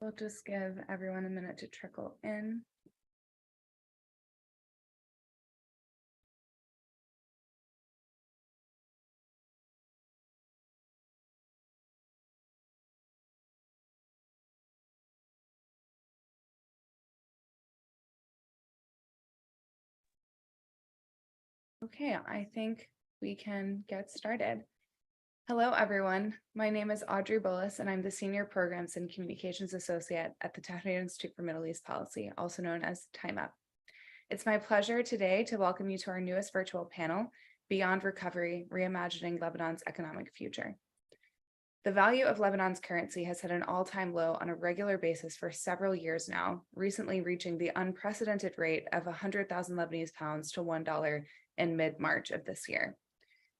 We'll just give everyone a minute to trickle in. Okay, I think we can get started. Hello, everyone. My name is Audrey Bullis, and I'm the Senior Programs and Communications Associate at the Tahrir Institute for Middle East Policy, also known as TIMEP. It's my pleasure today to welcome you to our newest virtual panel, Beyond Recovery, Reimagining Lebanon's Economic Future. The value of Lebanon's currency has hit an all-time low on a regular basis for several years now, recently reaching the unprecedented rate of 100,000 Lebanese pounds to $1 in mid-March of this year.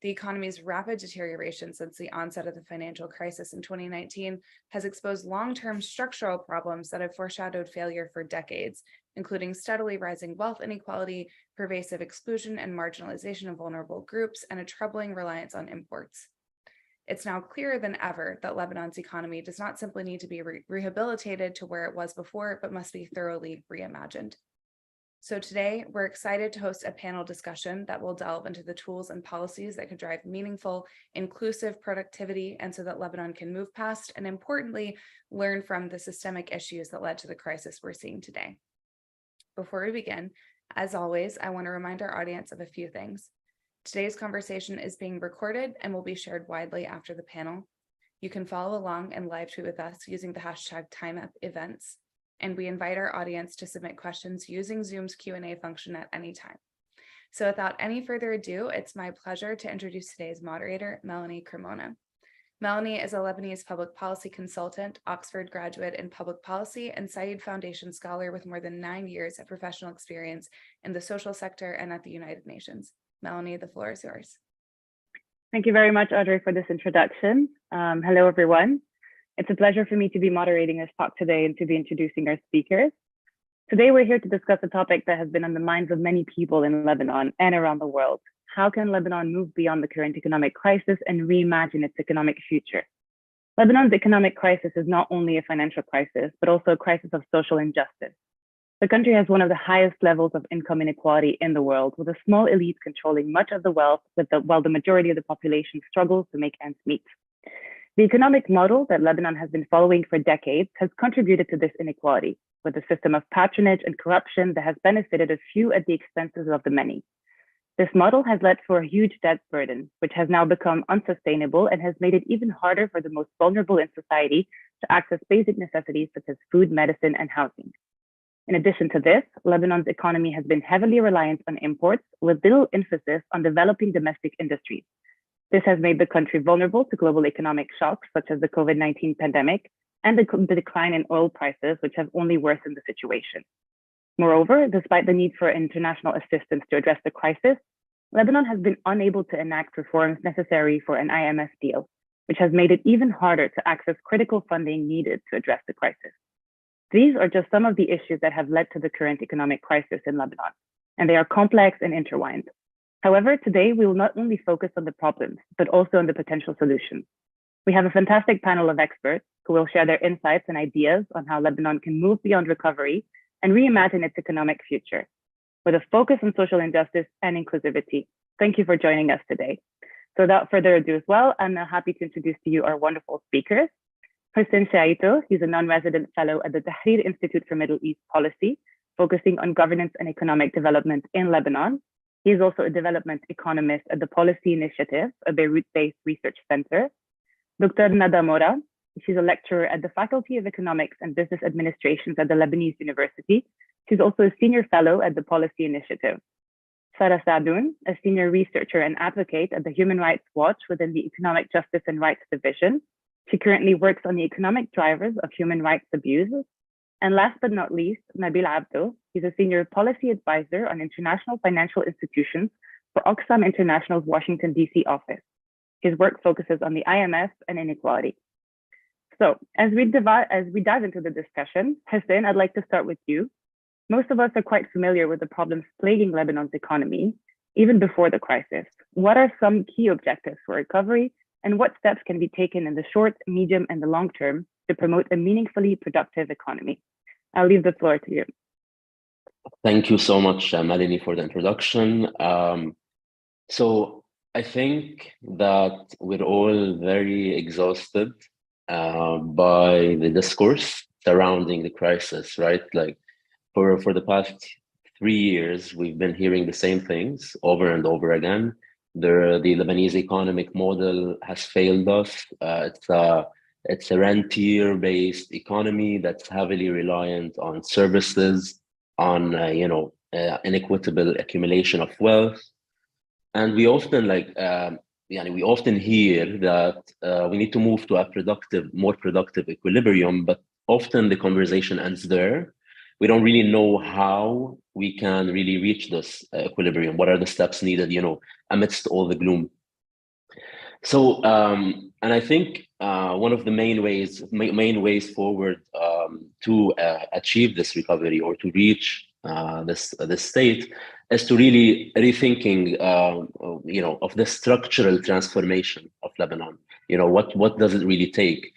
The economy's rapid deterioration since the onset of the financial crisis in 2019 has exposed long-term structural problems that have foreshadowed failure for decades, including steadily rising wealth inequality, pervasive exclusion and marginalization of vulnerable groups, and a troubling reliance on imports. It's now clearer than ever that Lebanon's economy does not simply need to be rehabilitated to where it was before, but must be thoroughly reimagined. So today, we're excited to host a panel discussion that will delve into the tools and policies that could drive meaningful, inclusive productivity, and so that Lebanon can move past and, importantly, learn from the systemic issues that led to the crisis we're seeing today. Before we begin, as always, I want to remind our audience of a few things. Today's conversation is being recorded and will be shared widely after the panel. You can follow along and live tweet with us using the hashtag TIMEP events. And we invite our audience to submit questions using Zoom's Q&A function at any time. So without any further ado, it's my pleasure to introduce today's moderator, Melanie Cremona. Melanie is a Lebanese public policy consultant, Oxford graduate in public policy, and Said Foundation scholar with more than 9 years of professional experience in the social sector and at the United Nations. Melanie, the floor is yours. Thank you very much, Audrey, for this introduction. Hello, everyone. It's a pleasure for me to be moderating this talk today and to be introducing our speakers. Today, we're here to discuss a topic that has been on the minds of many people in Lebanon and around the world. How can Lebanon move beyond the current economic crisis and reimagine its economic future? Lebanon's economic crisis is not only a financial crisis, but also a crisis of social injustice. The country has one of the highest levels of income inequality in the world, with a small elite controlling much of the wealth, while the majority of the population struggles to make ends meet. The economic model that Lebanon has been following for decades has contributed to this inequality, with a system of patronage and corruption that has benefited a few at the expenses of the many. This model has led to a huge debt burden, which has now become unsustainable and has made it even harder for the most vulnerable in society to access basic necessities such as food, medicine, and housing. In addition to this, Lebanon's economy has been heavily reliant on imports, with little emphasis on developing domestic industries. This has made the country vulnerable to global economic shocks, such as the COVID-19 pandemic and the decline in oil prices, which have only worsened the situation. Moreover, despite the need for international assistance to address the crisis, Lebanon has been unable to enact reforms necessary for an IMF deal, which has made it even harder to access critical funding needed to address the crisis. These are just some of the issues that have led to the current economic crisis in Lebanon, and they are complex and intertwined. However, today we will not only focus on the problems, but also on the potential solutions. We have a fantastic panel of experts who will share their insights and ideas on how Lebanon can move beyond recovery and reimagine its economic future, with a focus on social injustice and inclusivity. Thank you for joining us today. So without further ado as well, I'm now happy to introduce to you our wonderful speakers. Hussein Cheaito, he's a non-resident fellow at the Tahrir Institute for Middle East Policy, focusing on governance and economic development in Lebanon. He is also a development economist at the Policy Initiative, a Beirut-based research center. Dr. Nada Mora, she's a lecturer at the Faculty of Economics and Business Administrations at the Lebanese University. She's also a senior fellow at the Policy Initiative. Saadoun, a senior researcher and advocate at the Human Rights Watch within the Economic Justice and Rights Division. She currently works on the economic drivers of human rights abuses. And last but not least, Nabil Abdo. He's a senior policy advisor on international financial institutions for Oxfam International's Washington, D.C. office. His work focuses on the IMF and inequality. So as we dive into the discussion, Hussein, I'd like to start with you. Most of us are quite familiar with the problems plaguing Lebanon's economy, even before the crisis. What are some key objectives for recovery, and what steps can be taken in the short, medium, and the long term to promote a meaningfully productive economy. I'll leave the floor to you. Thank you so much, Melanie, for the introduction. So I think that we're all very exhausted by the discourse surrounding the crisis, right? Like for the past 3 years, we've been hearing the same things over and over again. The Lebanese economic model has failed us. It's a rentier-based economy that's heavily reliant on services, on inequitable accumulation of wealth. And we often we often hear that we need to move to a more productive equilibrium, but often the conversation ends there. We don't really know how we can really reach this equilibrium. What are the steps needed, amidst all the gloom? So, and I think one of the main ways forward to achieve this recovery or to reach this state is to really rethinking, of the structural transformation of Lebanon. What does it really take?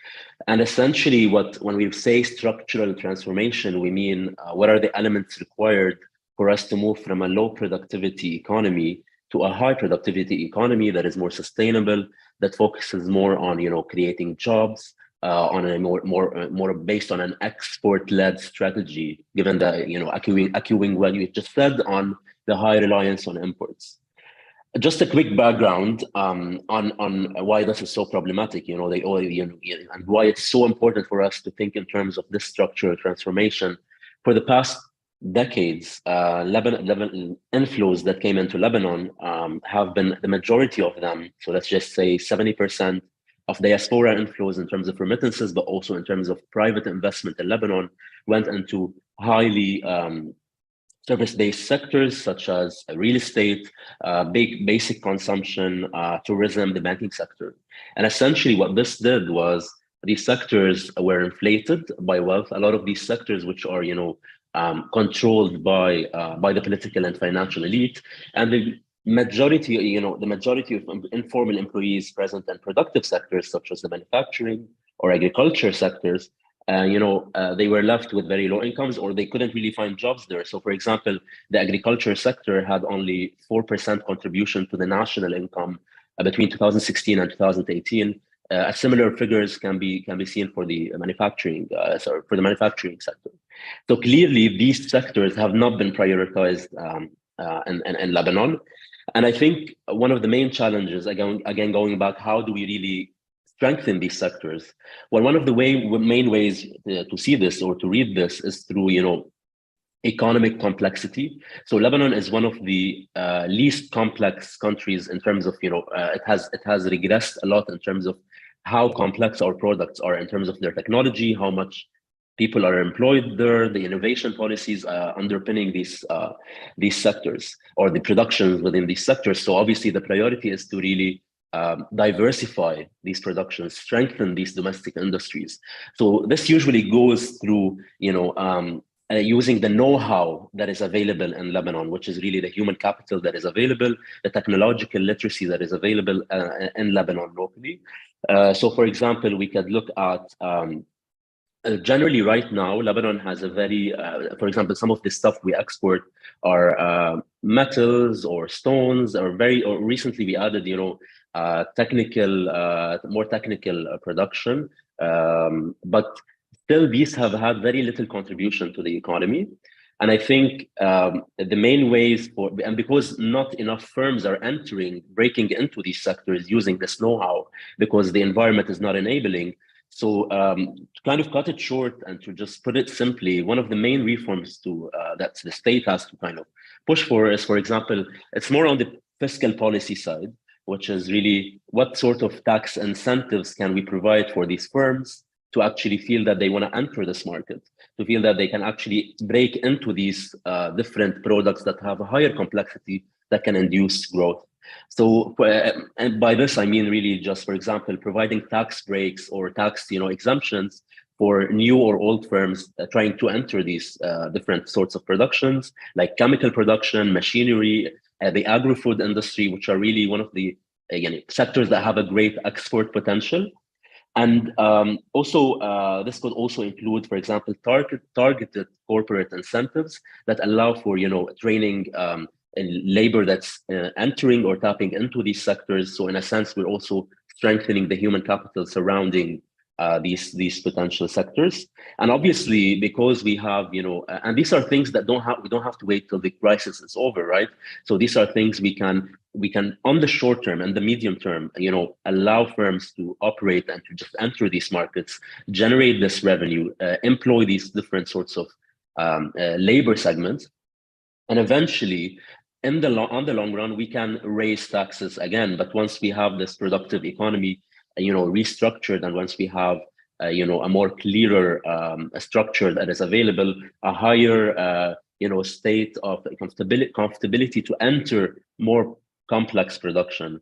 And essentially, when we say structural transformation, we mean what are the elements required for us to move from a low productivity economy to a high productivity economy that is more sustainable, that focuses more on creating jobs, on a more based on an export-led strategy, given the echoing what you just said on the high reliance on imports. Just a quick background on why this is so problematic, and why it's so important for us to think in terms of this structural transformation. For the past decades, Lebanon inflows that came into Lebanon have been, the majority of them, so let's just say 70% of diaspora inflows in terms of remittances, but also in terms of private investment in Lebanon, went into highly service-based sectors such as real estate, basic consumption, tourism, the banking sector. And essentially what this did was these sectors were inflated by wealth. A lot of these sectors, which are, controlled by the political and financial elite, and the majority of informal employees present in productive sectors such as the manufacturing or agriculture sectors, they were left with very low incomes, or they couldn't really find jobs there. So, for example, the agriculture sector had only 4% contribution to the national income between 2016 and 2018. Similar figures can be seen for the manufacturing sector. So clearly, these sectors have not been prioritized in Lebanon. And I think one of the main challenges, again going back, how do we really strengthen these sectors? Well, one of the main ways to see this or to read this is through, economic complexity. So Lebanon is one of the least complex countries in terms of, it has regressed a lot in terms of how complex our products are in terms of their technology, how much people are employed there, the innovation policies underpinning these sectors or the productions within these sectors. So obviously the priority is to really diversify these productions, strengthen these domestic industries. So this usually goes through, using the know-how that is available in Lebanon, which is really the human capital that is available, the technological literacy that is available in Lebanon locally. So for example, we could look at generally right now, Lebanon has a very, for example, some of the stuff we export are metals or stones, or recently we added, more technical production, but still these have had very little contribution to the economy. And I think the main ways and because not enough firms are breaking into these sectors using this know-how, because the environment is not enabling. So to kind of cut it short and to just put it simply, one of the main reforms that the state has to kind of push for is, for example, it's more on the fiscal policy side, which is really what sort of tax incentives can we provide for these firms to actually feel that they want to enter this market, to feel that they can actually break into these different products that have a higher complexity that can induce growth. So, and by this, I mean really just, for example, providing tax breaks or tax exemptions for new or old firms trying to enter these different sorts of productions, like chemical production, machinery, the agri-food industry, which are really one of the sectors that have a great export potential. And also, this could also include, for example, targeted corporate incentives that allow for, training labor that's entering or tapping into these sectors. So in a sense, we're also strengthening the human capital surrounding these potential sectors. And obviously, because we have, and these are things that we don't have to wait till the crisis is over, right? So these are things we can on the short term and the medium term, allow firms to operate and to just enter these markets, generate this revenue, employ these different sorts of labor segments, and eventually, on the long run, we can raise taxes again. But once we have this productive economy, restructured, and once we have a more clearer structure that is available, a higher state of comfortability to enter more complex production,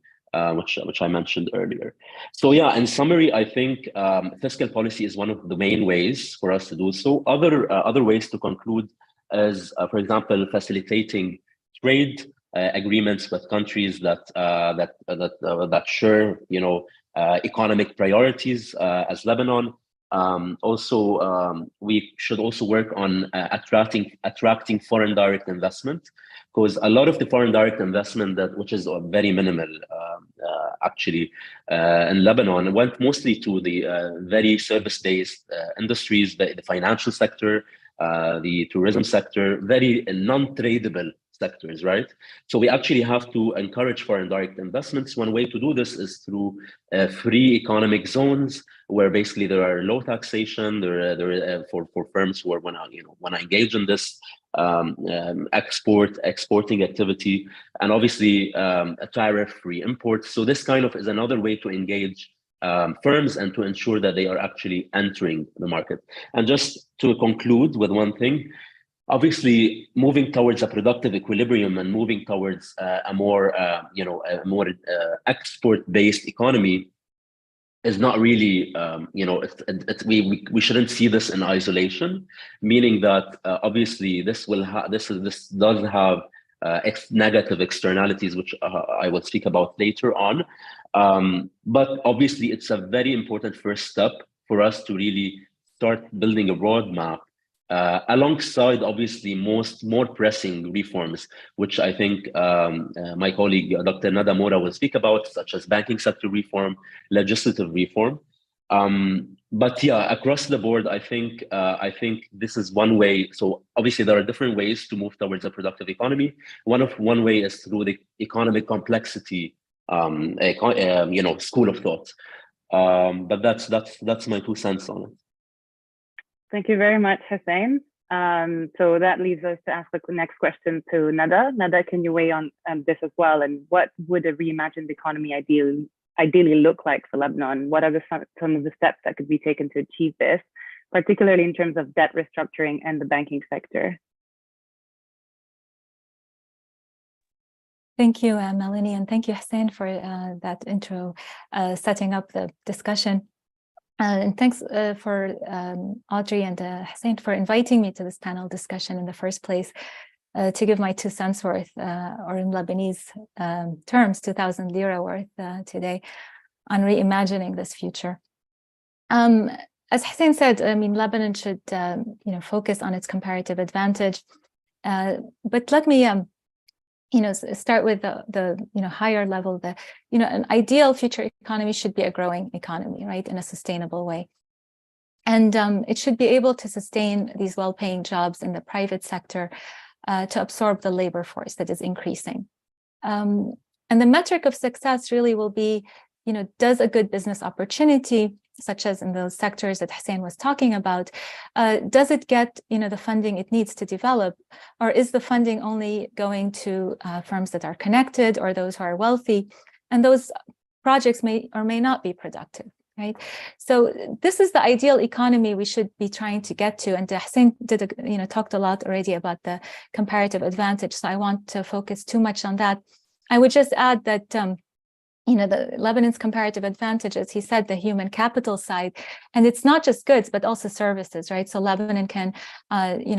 which I mentioned earlier. So yeah, in summary, I think fiscal policy is one of the main ways for us to do so. Other ways to conclude is, for example, facilitating trade agreements with countries that share, economic priorities as Lebanon. We should also work on attracting foreign direct investment, because a lot of the foreign direct investment which is very minimal actually in Lebanon, went mostly to the very service-based industries, the financial sector, the tourism sector, very non-tradable sectors, right? So we actually have to encourage foreign direct investments. One way to do this is through free economic zones, where basically there are low taxation for firms who want to engage in this exporting activity, and obviously a tariff-free import. So this kind of is another way to engage firms and to ensure that they are actually entering the market. And just to conclude with one thing, obviously, moving towards a productive equilibrium and moving towards a more export-based economy is not really, we shouldn't see this in isolation. Meaning that obviously this does have negative externalities, which I will speak about later on. But obviously, it's a very important first step for us to really start building a roadmap alongside, obviously, more pressing reforms, which I think my colleague Dr. Nada Mora will speak about, such as banking sector reform, legislative reform. But yeah, across the board, I think this is one way. So obviously, there are different ways to move towards a productive economy. One way is through the economic complexity, school of thought. But that's my 2 cents on it. Thank you very much, Hussein. So that leads us to ask the next question to Nada. Nada, can you weigh on this as well? And what would a reimagined economy ideally look like for Lebanon? What are some of the steps that could be taken to achieve this, particularly in terms of debt restructuring and the banking sector? Thank you, Melanie, and thank you, Hussein, for that intro, setting up the discussion. And thanks for Audrey and Hussein for inviting me to this panel discussion in the first place, to give my 2 cents worth, or in Lebanese terms, 2,000 lira worth today, on reimagining this future. As Hussein said, I mean, Lebanon should focus on its comparative advantage. But let me start with the higher level. An ideal future economy should be a growing economy, right, in a sustainable way, and it should be able to sustain these well-paying jobs in the private sector, to absorb the labor force that is increasing. And the metric of success really will be, does a good business opportunity, such as in those sectors that Hussein was talking about, does it get the funding it needs to develop, or is the funding only going to firms that are connected or those who are wealthy, and those projects may or may not be productive, right? So this is the ideal economy we should be trying to get to, and Hussein talked a lot already about the comparative advantage, so I want to focus too much on that. I would just add that the Lebanon's comparative advantage, as he said, the human capital side, and it's not just goods, but also services, right? So Lebanon can,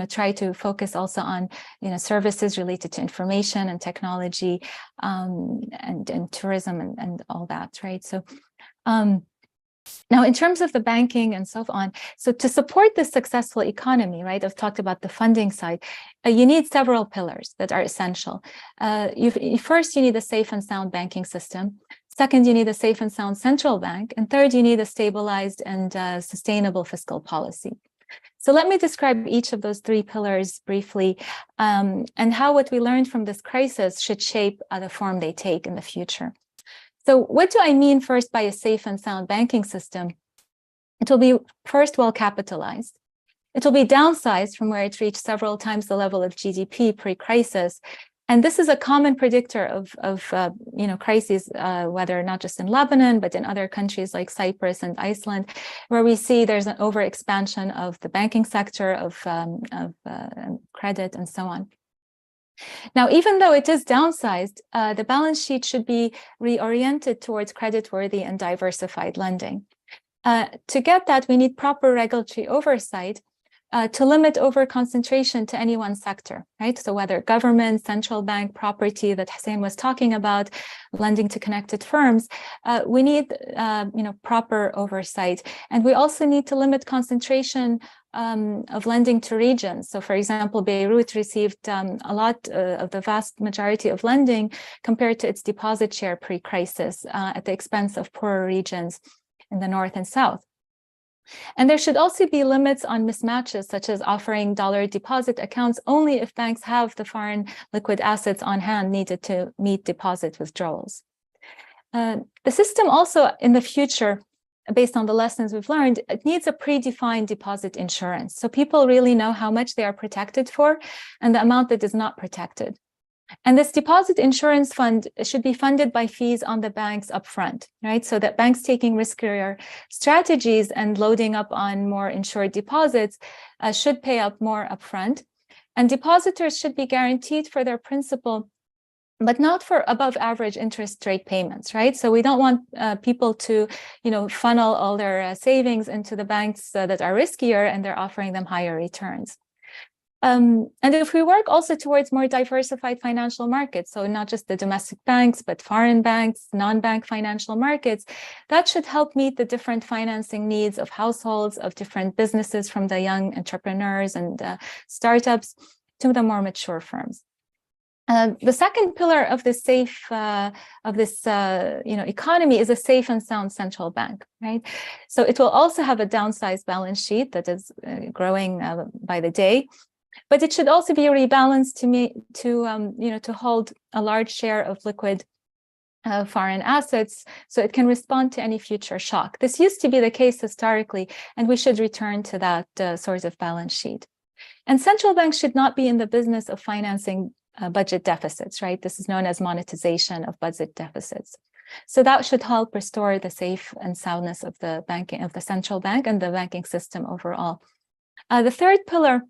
try to focus also on, services related to information and technology, and tourism and all that, right? So Now, in terms of the banking and so on, so to support this successful economy, right, I've talked about the funding side, you need several pillars that are essential. First, you need a safe and sound banking system. Second, you need a safe and sound central bank. And third, you need a stabilized and sustainable fiscal policy. So let me describe each of those three pillars briefly, and how what we learned from this crisis should shape the form they take in the future. So what do I mean first by a safe and sound banking system? It will be first well capitalized. It will be downsized from where it reached several times the level of GDP pre-crisis. And this is a common predictor of crises, whether not just in Lebanon, but in other countries like Cyprus and Iceland, where we see there's an overexpansion of the banking sector, of credit, and so on. Now, even though it is downsized, the balance sheet should be reoriented towards creditworthy and diversified lending. To get that, we need proper regulatory oversight to limit overconcentration to any one sector, right? So whether government, central bank, property that Hussein was talking about, lending to connected firms, we need proper oversight. And we also need to limit concentration of lending to regions. So for example, Beirut received a lot of the vast majority of lending compared to its deposit share pre-crisis at the expense of poorer regions in the north and south. And there should also be limits on mismatches, such as offering dollar deposit accounts only if banks have the foreign liquid assets on hand needed to meet deposit withdrawals. The system also in the future, based on the lessons we've learned, it needs a predefined deposit insurance. So people really know how much they are protected for and the amount that is not protected. And this deposit insurance fund should be funded by fees on the banks upfront, right? So that banks taking riskier strategies and loading up on more insured deposits should pay up more upfront. And depositors should be guaranteed for their principal, but not for above average interest rate payments, right? So we don't want people to, funnel all their savings into the banks that are riskier and they're offering them higher returns. And if we work also towards more diversified financial markets, so not just the domestic banks, but foreign banks, non-bank financial markets, that should help meet the different financing needs of households, of different businesses, from the young entrepreneurs and startups to the more mature firms. The second pillar of this economy is a safe and sound central bank, right? So it will also have a downsized balance sheet that is growing by the day. But it should also be rebalanced to hold a large share of liquid foreign assets so it can respond to any future shock. This used to be the case historically, and we should return to that sort of balance sheet. And central banks should not be in the business of financing budget deficits, right? This is known as monetization of budget deficits. So that should help restore the safe and soundness of the banking, of the central bank and the banking system overall. The third pillar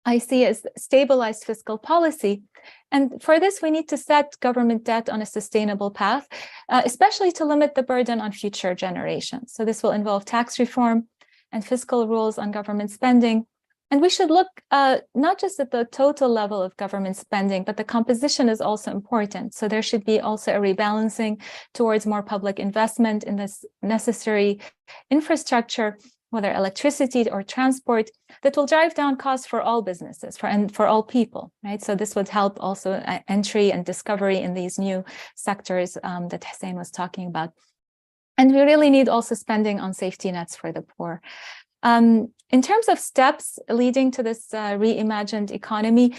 I see as stabilized fiscal policy. And for this, we need to set government debt on a sustainable path, especially to limit the burden on future generations. So this will involve tax reform and fiscal rules on government spending. And we should look not just at the total level of government spending, but the composition is also important. So there should be also a rebalancing towards more public investment in this necessary infrastructure, whether electricity or transport, that will drive down costs for all businesses and for all people, right? So this would help also entry and discovery in these new sectors that Hussein was talking about. And we really need also spending on safety nets for the poor. In terms of steps leading to this reimagined economy,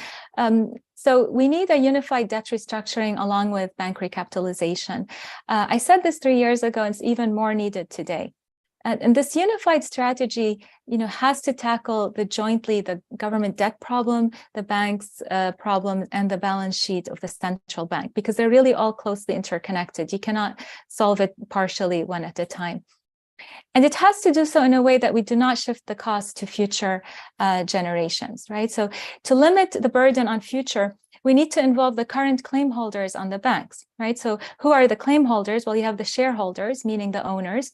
so we need a unified debt restructuring along with bank recapitalization. I said this 3 years ago, and it's even more needed today. And this unified strategy, has to tackle the government debt problem, the bank's problem, and the balance sheet of the central bank, because they're really all closely interconnected. You cannot solve it partially one at a time. And it has to do so in a way that we do not shift the cost to future generations, right? So to limit the burden on future, we need to involve the current claim holders on the banks, right? So who are the claim holders? Well, you have the shareholders, meaning the owners,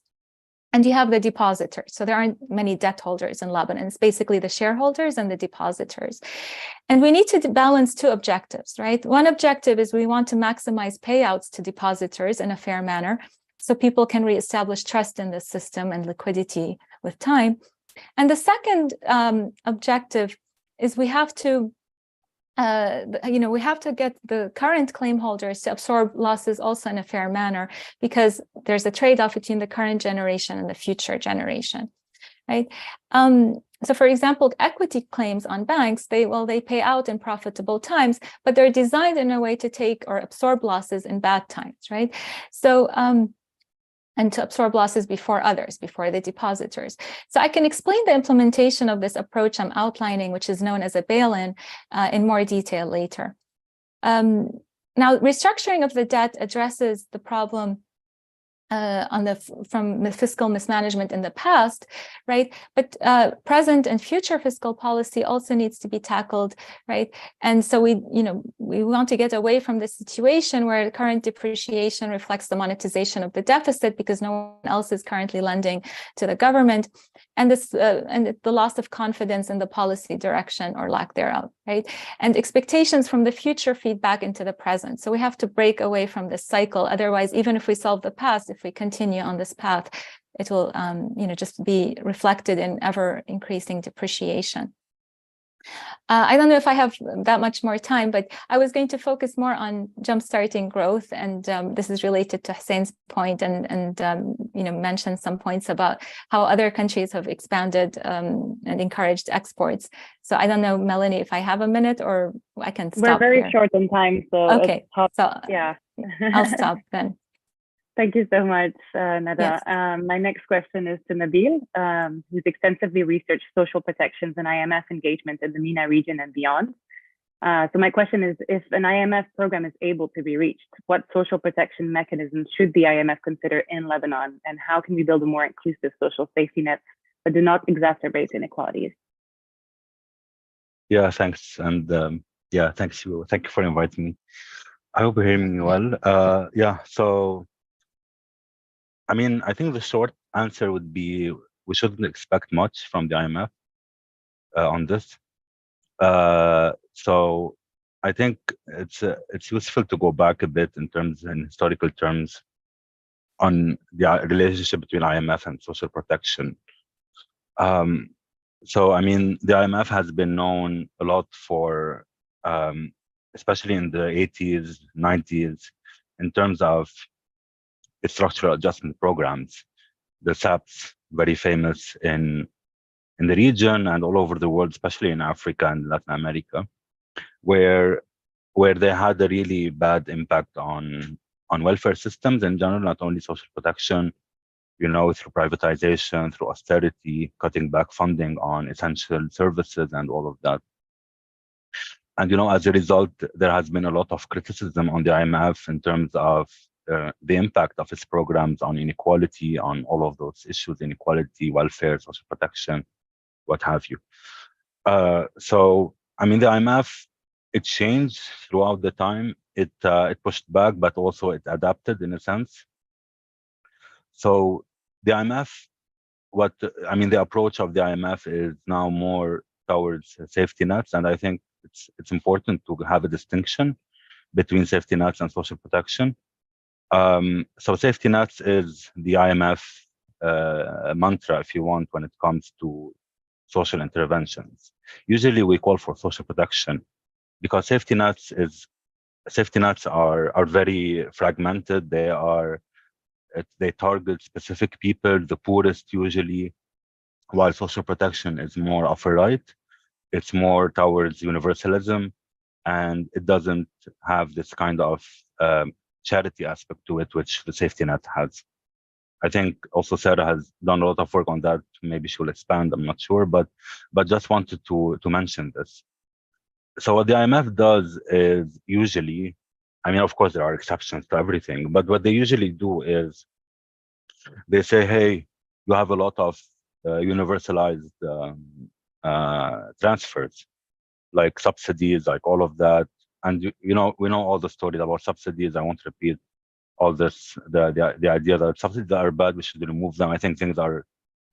and you have the depositors. So there aren't many debt holders in Lebanon. It's basically the shareholders and the depositors. And we need to balance two objectives, right? One objective is we want to maximize payouts to depositors in a fair manner. so people can reestablish trust in the system and liquidity with time. And the second objective is we have to we have to get the current claim holders to absorb losses also in a fair manner, because there's a trade-off between the current generation and the future generation, right? So for example, equity claims on banks, they pay out in profitable times, but they're designed in a way to take or absorb losses in bad times, right? So and to absorb losses before others, before the depositors. So I can explain the implementation of this approach I'm outlining, which is known as a bail-in, in more detail later. Now, restructuring of the debt addresses the problem from the fiscal mismanagement in the past, right? But present and future fiscal policy also needs to be tackled, right? And so we want to get away from the situation where current depreciation reflects the monetization of the deficit because no one else is currently lending to the government, and this and the loss of confidence in the policy direction or lack thereof, right? And expectations from the future feedback into the present. So we have to break away from this cycle. Otherwise, even if we solve the past, if we continue on this path, it will just be reflected in ever increasing depreciation. I don't know if I have that much more time, but I was going to focus more on jumpstarting growth, and this is related to Hussein's point, and mention some points about how other countries have expanded and encouraged exports. So I don't know, Melanie, if I have a minute or I can stop. We're very here. short on time, so okay. So yeah, I'll stop then. Thank you so much, Nada. Yes. My next question is to Nabil, who's extensively researched social protections and IMF engagement in the MENA region and beyond. So my question is, if an IMF program is able to be reached, what social protection mechanisms should the IMF consider in Lebanon, and how can we build a more inclusive social safety net that do not exacerbate inequalities? Yeah, thanks. And thank you for inviting me. I hope you're hearing me well. So I mean, I think the short answer would be we shouldn't expect much from the IMF on this. So I think it's useful to go back a bit in historical terms on the relationship between IMF and social protection. So I mean, the IMF has been known a lot for, especially in the 80s, 90s, in terms of structural adjustment programs. The SAPs, very famous in the region and all over the world, especially in Africa and Latin America, where they had a really bad impact on welfare systems in general, not only social protection, through privatization, through austerity, cutting back funding on essential services and all of that. And as a result, there has been a lot of criticism on the IMF in terms of the impact of its programs on inequality, on all of those issues, inequality, welfare, social protection, what have you. So, I mean, the IMF, it changed throughout the time. It pushed back, but also it adapted in a sense. So the IMF, the approach of the IMF is now more towards safety nets, and I think it's important to have a distinction between safety nets and social protection. So safety nets is the IMF mantra, if you want, when it comes to social interventions. Usually we call for social protection because safety nets are very fragmented. They target specific people, the poorest usually, while social protection is more of a right. It's more towards universalism, and it doesn't have this kind of charity aspect to it, which the safety net has. I think also Sarah has done a lot of work on that. Maybe she'll expand, I'm not sure, but just wanted to mention this. So what the IMF does is usually, I mean, of course, there are exceptions to everything, but what they usually do is they say, hey, you have a lot of universalized transfers, like subsidies, like all of that. And we know all the stories about subsidies. I won't repeat all this, the idea that subsidies are bad, we should remove them. I think things are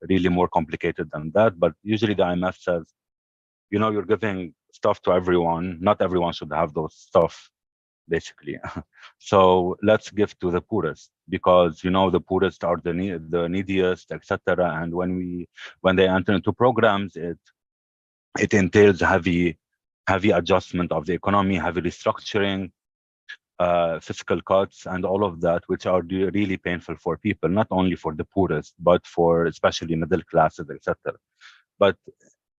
really more complicated than that. But usually the IMF says, you're giving stuff to everyone. Not everyone should have those stuff. basically. So let's give to the poorest, because the poorest are the neediest, etc. And when they enter into programs, it entails heavy adjustment of the economy, heavy restructuring, fiscal cuts, and all of that, which are really painful for people, not only for the poorest, but for especially middle classes, etc. But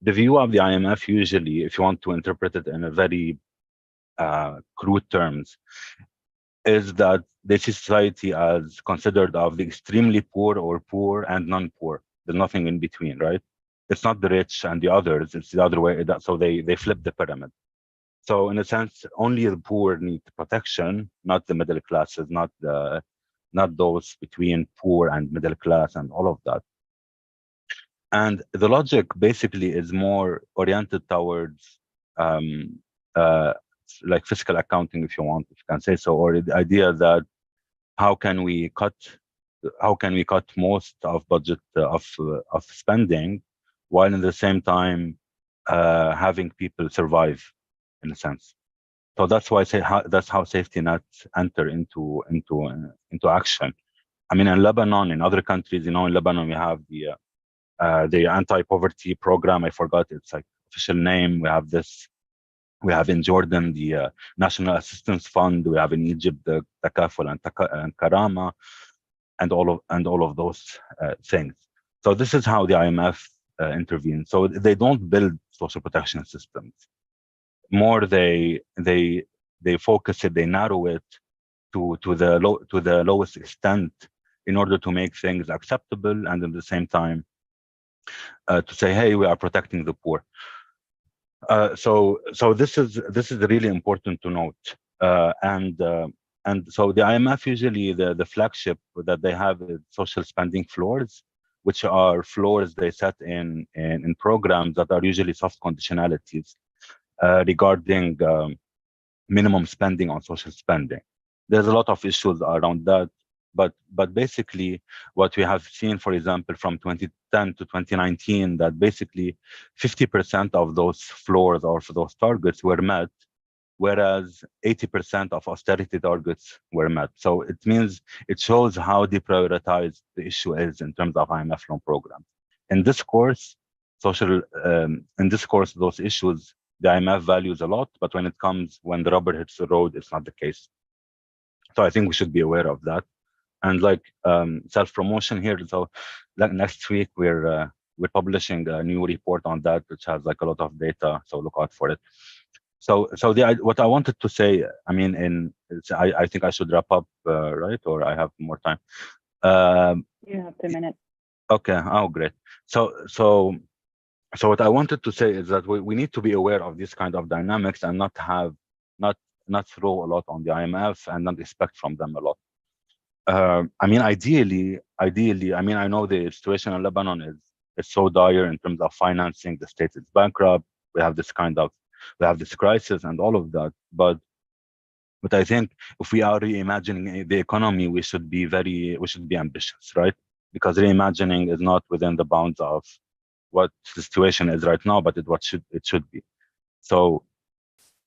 the view of the IMF usually, if you want to interpret it in a very crude terms, is that they see society as considered of the extremely poor or poor and non-poor. There's nothing in between, right? It's not the rich and the others, it's the other way. So they flip the pyramid. So in a sense, only the poor need protection, not the middle classes, not those between poor and middle class and all of that. And the logic basically is more oriented towards like fiscal accounting, if you want, if you can say so, or the idea that how can we cut most of budget of spending, while in the same time having people survive, in a sense. So that's why that's how safety nets enter into action. I mean, in Lebanon, in other countries, in Lebanon we have the anti-poverty program. I forgot its like official name. We have this. We have in Jordan the National Assistance Fund. We have in Egypt the Takaful and Karama, and all of those things. So this is how the IMF intervenes. So they don't build social protection systems. More they focus it, they narrow it to the lowest extent in order to make things acceptable, and at the same time to say, hey, we are protecting the poor. So this is really important to note. And so the IMF usually the flagship that they have is social spending floors, which are floors they set in programs that are usually soft conditionalities regarding minimum spending on social spending. There's a lot of issues around that, but basically what we have seen, for example, from 2010 to 2019, that basically 50% of those floors or for those targets were met, whereas 80% of austerity targets were met. So it shows how deprioritized the issue is in terms of IMF loan programs. In this course, those issues the IMF values a lot, but when the rubber hits the road, it's not the case. So I think we should be aware of that. And like self-promotion here, so like next week we're publishing a new report on that, which has like a lot of data. So look out for it. So what I wanted to say, I mean, I think I should wrap up, right? Or I have more time. You have 2 minutes. Okay. Oh, great. So what I wanted to say is that we need to be aware of this kind of dynamics and not throw a lot on the IMF and not expect from them a lot. I mean, ideally, I mean, I know the situation in Lebanon is so dire in terms of financing. The state is bankrupt. We have this crisis and all of that. But I think if we are reimagining the economy, we should be ambitious, right? Because reimagining is not within the bounds of what the situation is right now, but it should be. So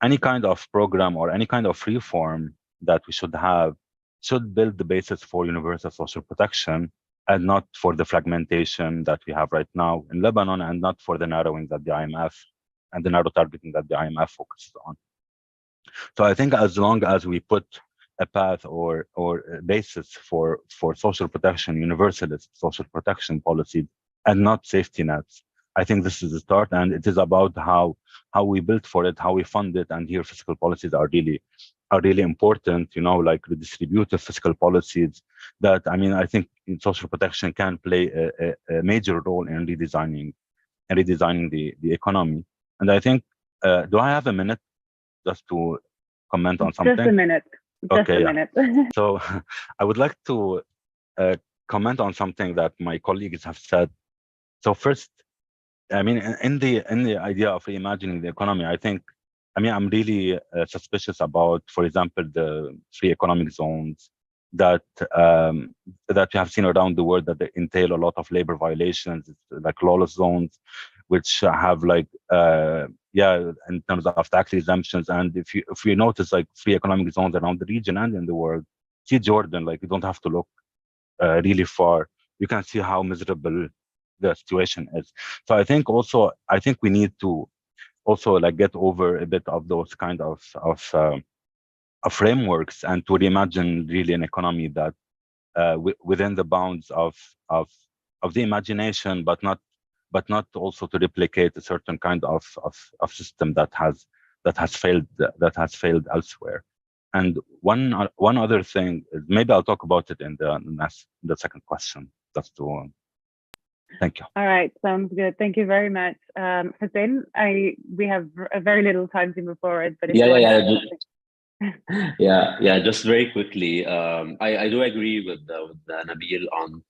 any kind of program or any kind of reform that we should have should build the basis for universal social protection, and not for the fragmentation that we have right now in Lebanon, and not for the narrowing that the IMF and the narrow targeting that the IMF focuses on. So I think as long as we put a path or a basis for social protection, universalist social protection policies, and not safety nets, I think this is the start, and it is about how we build for it, how we fund it, and here fiscal policies are really important, like redistributive fiscal policies that, I mean, I think social protection can play a major role in redesigning the economy. And I think, do I have a minute just to comment on something? Just a minute. Okay, a minute. So I would like to comment on something that my colleagues have said. So first, I mean, in the idea of reimagining the economy, I'm really suspicious about, for example, the free economic zones that we have seen around the world, that they entail a lot of labor violations, like lawless zones, which have like in terms of tax exemptions. And if you notice, like, free economic zones around the region and in the world, see Jordan, like, you don't have to look really far. You can see how miserable the situation is. So I think we need to also, like, get over a bit of those kind of frameworks and to reimagine really an economy that within the bounds of the imagination, but not also to replicate a certain kind of system that has failed elsewhere. And one other thing is, maybe I'll talk about it in the second question. That's the Thank you. All right, sounds good. Thank you very much, Hussein. We have a very little time to move forward, but if just very quickly, I do agree with Nabil on,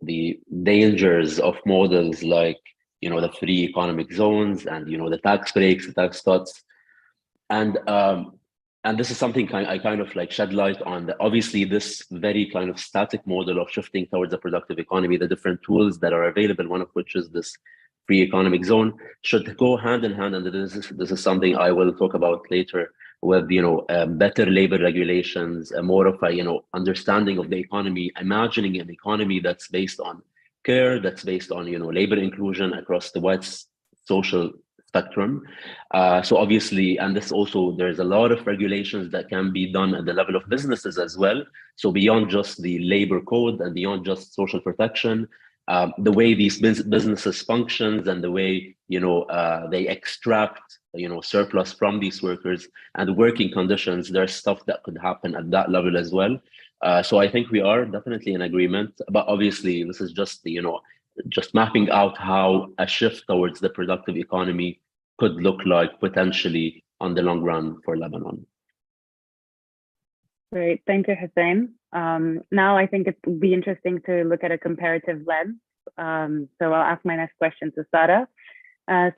the dangers of models like, the free economic zones and, the tax breaks, the tax cuts. And this is something I kind of like shed light on. Obviously, this very kind of static model of shifting towards a productive economy, the different tools that are available, one of which is this free economic zone, should go hand in hand. And this is something I will talk about later with, better labor regulations, more of a, understanding of the economy, imagining an economy that's based on care, that's based on, labor inclusion across the wide social spectrum. So obviously, and this also, there's a lot of regulations that can be done at the level of businesses as well. So beyond just the labor code and beyond just social protection, the way these businesses functions and the way, they extract, surplus from these workers and working conditions, there's stuff that could happen at that level as well. So I think we are definitely in agreement, but obviously this is just the, just mapping out how a shift towards the productive economy could look like potentially on the long run for Lebanon. Great, thank you, Hussein. Now I think it would be interesting to look at a comparative lens. So I'll ask my next question to Sara.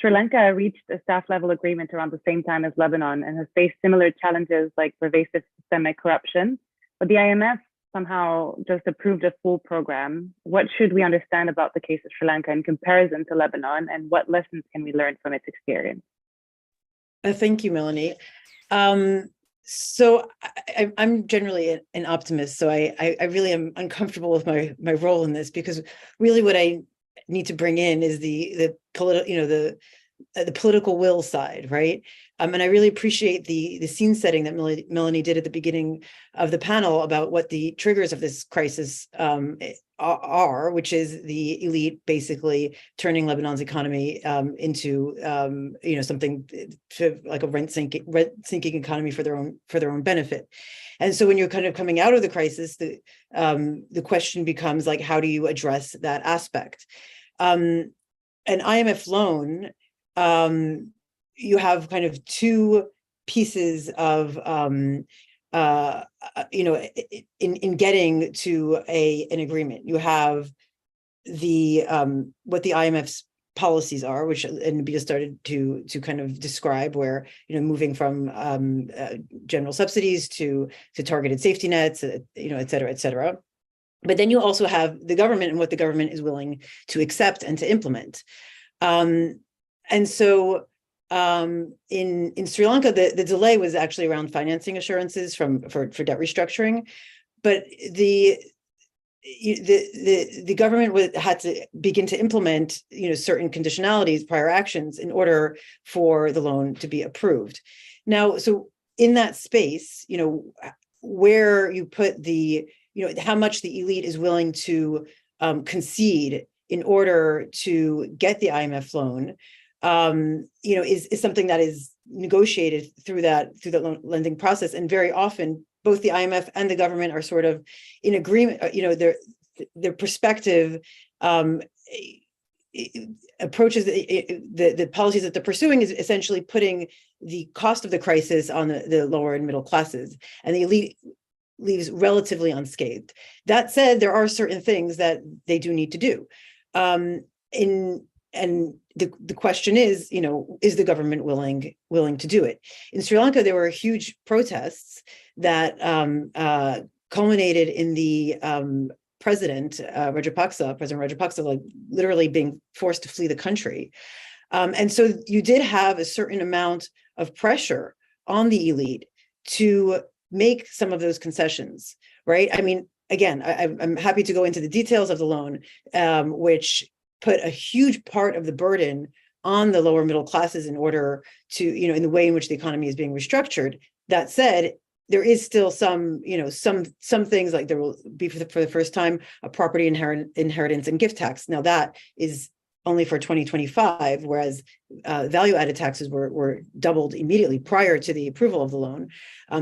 Sri Lanka reached a staff level agreement around the same time as Lebanon and has faced similar challenges like pervasive systemic corruption, but the IMF somehow just approved a full program. What should we understand about the case of Sri Lanka in comparison to Lebanon, and what lessons can we learn from its experience? Thank you, Melanie. So I'm generally an optimist, so I really am uncomfortable with my role in this, because really what I need to bring in is the political will side, right? And I really appreciate the scene setting that Melanie did at the beginning of the panel about what the triggers of this crisis are, which is the elite basically turning Lebanon's economy into something like a rent sinking economy for their own benefit. And so when you're kind of coming out of the crisis, the question becomes like, how do you address that aspect? An IMF loan, you have kind of two pieces of in getting to an agreement. You have the what the IMF's policies are, which Nabil started to kind of describe, where moving from general subsidies to targeted safety nets, et cetera, et cetera. But then you also have the government and what the government is willing to accept and to implement. And so in Sri Lanka, the delay was actually around financing assurances for debt restructuring, but the government had to begin to implement certain conditionalities, prior actions, in order for the loan to be approved. Now, so in that space, where you put how much the elite is willing to concede in order to get the IMF loan, is something that is negotiated through the lending process. And very often, both the IMF and the government are sort of in agreement. Their perspective approaches the policies that they're pursuing is essentially putting the cost of the crisis on the lower and middle classes, and the elite leaves relatively unscathed. That said, there are certain things that they do need to do. And the question is, is the government willing to do it? In Sri Lanka, there were huge protests that culminated in the President Rajapaksa, like literally being forced to flee the country. And so you did have a certain amount of pressure on the elite to make some of those concessions, right? I mean, again, I'm happy to go into the details of the loan, which put a huge part of the burden on the lower middle classes in order to, in the way in which the economy is being restructured. That said, there is still some, some things, like there will be for the first time a property inheritance and gift tax. Now that is only for 2025, whereas value-added taxes were doubled immediately prior to the approval of the loan.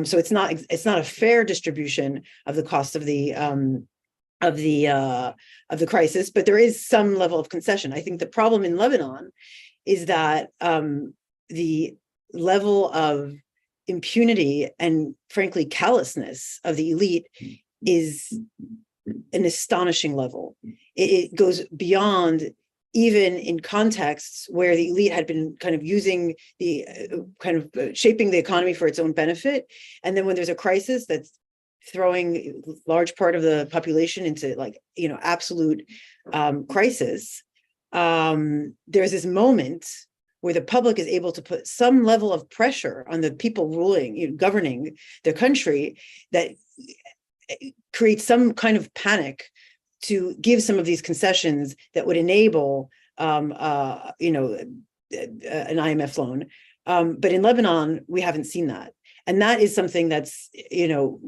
So it's not a fair distribution of the cost of the crisis, but there is some level of concession. I think the problem in Lebanon is that the level of impunity and, frankly, callousness of the elite is an astonishing level. It goes beyond, even in contexts where the elite had been kind of using the shaping the economy for its own benefit. And then when there's a crisis that's throwing large part of the population into absolute crisis, there's this moment where the public is able to put some level of pressure on the people ruling, governing the country, that creates some kind of panic to give some of these concessions that would enable, an IMF loan. But in Lebanon, we haven't seen that. And that is something that's, in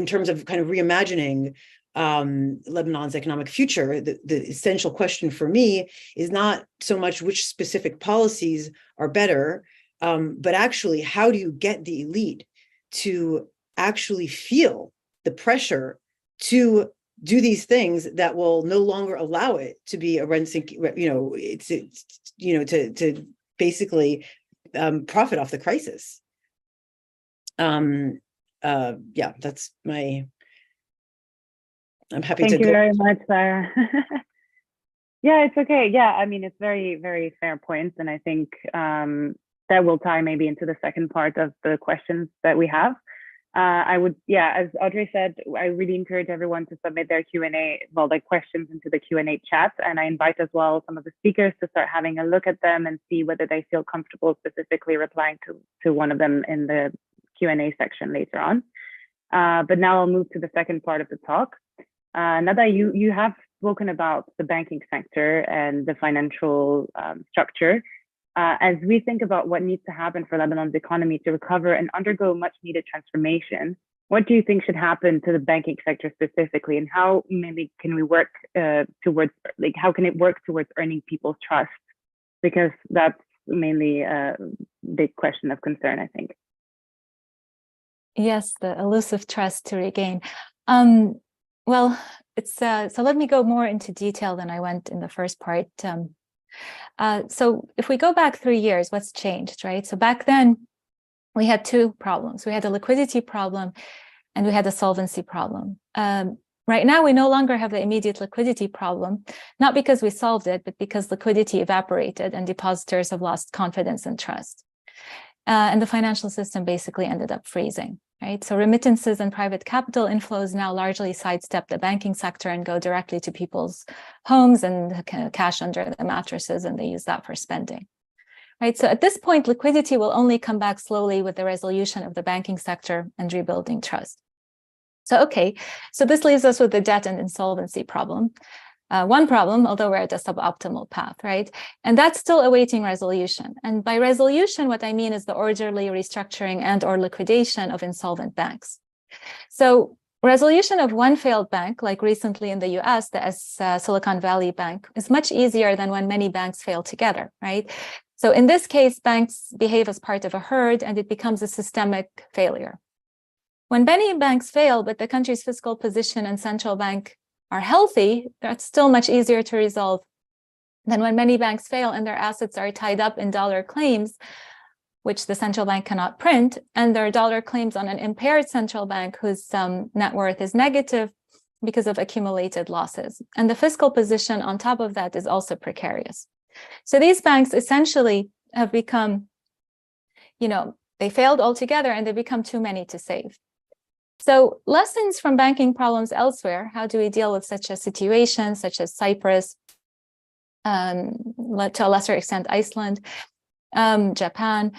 terms of kind of reimagining Lebanon's economic future, the essential question for me is not so much which specific policies are better, but actually, how do you get the elite to actually feel the pressure to do these things that will no longer allow it to be a rent sink, to basically profit off the crisis. That's my. I'm happy to. Thank you very much, Sarah. Yeah, it's okay. Yeah, I mean, it's very, very fair points, and I think that will tie maybe into the second part of the questions that we have. I would, as Audrey said, I really encourage everyone to submit their questions into the Q&A chat. And I invite as well some of the speakers to start having a look at them and see whether they feel comfortable specifically replying to one of them in the Q&A section later on. But now I'll move to the second part of the talk. Nada, you have spoken about the banking sector and the financial structure. As we think about what needs to happen for Lebanon's economy to recover and undergo much needed transformation, what do you think should happen to the banking sector specifically, and how maybe can we work towards, how can it work towards earning people's trust? Because that's mainly a big question of concern, I think. Yes, the elusive trust to regain. Well, it's so let me go more into detail than I went in the first part. So if we go back 3 years, what's changed, right? So back then, we had two problems. We had a liquidity problem and we had a solvency problem. Right now, we no longer have the immediate liquidity problem, not because we solved it, but because liquidity evaporated and depositors have lost confidence and trust. And the financial system basically ended up freezing. Right? So remittances and private capital inflows now largely sidestep the banking sector and go directly to people's homes and cash under the mattresses, and they use that for spending. Right? So at this point, liquidity will only come back slowly with the resolution of the banking sector and rebuilding trust. So this leaves us with the debt and insolvency problem. One problem, although we're at a suboptimal path, right? And that's still awaiting resolution. And by resolution, what I mean is the orderly restructuring and or liquidation of insolvent banks. So resolution of one failed bank, like recently in the US, the Silicon Valley Bank, is much easier than when many banks fail together, right? So in this case, banks behave as part of a herd and it becomes a systemic failure. When many banks fail, but the country's fiscal position and central bank are healthy, that's still much easier to resolve than when many banks fail and their assets are tied up in dollar claims, which the central bank cannot print, and there are dollar claims on an impaired central bank whose net worth is negative because of accumulated losses. And the fiscal position on top of that is also precarious. So these banks essentially have become, they failed altogether and they become too many to save. So lessons from banking problems elsewhere, how do we deal with such a situation, such as Cyprus, to a lesser extent, Iceland, Japan.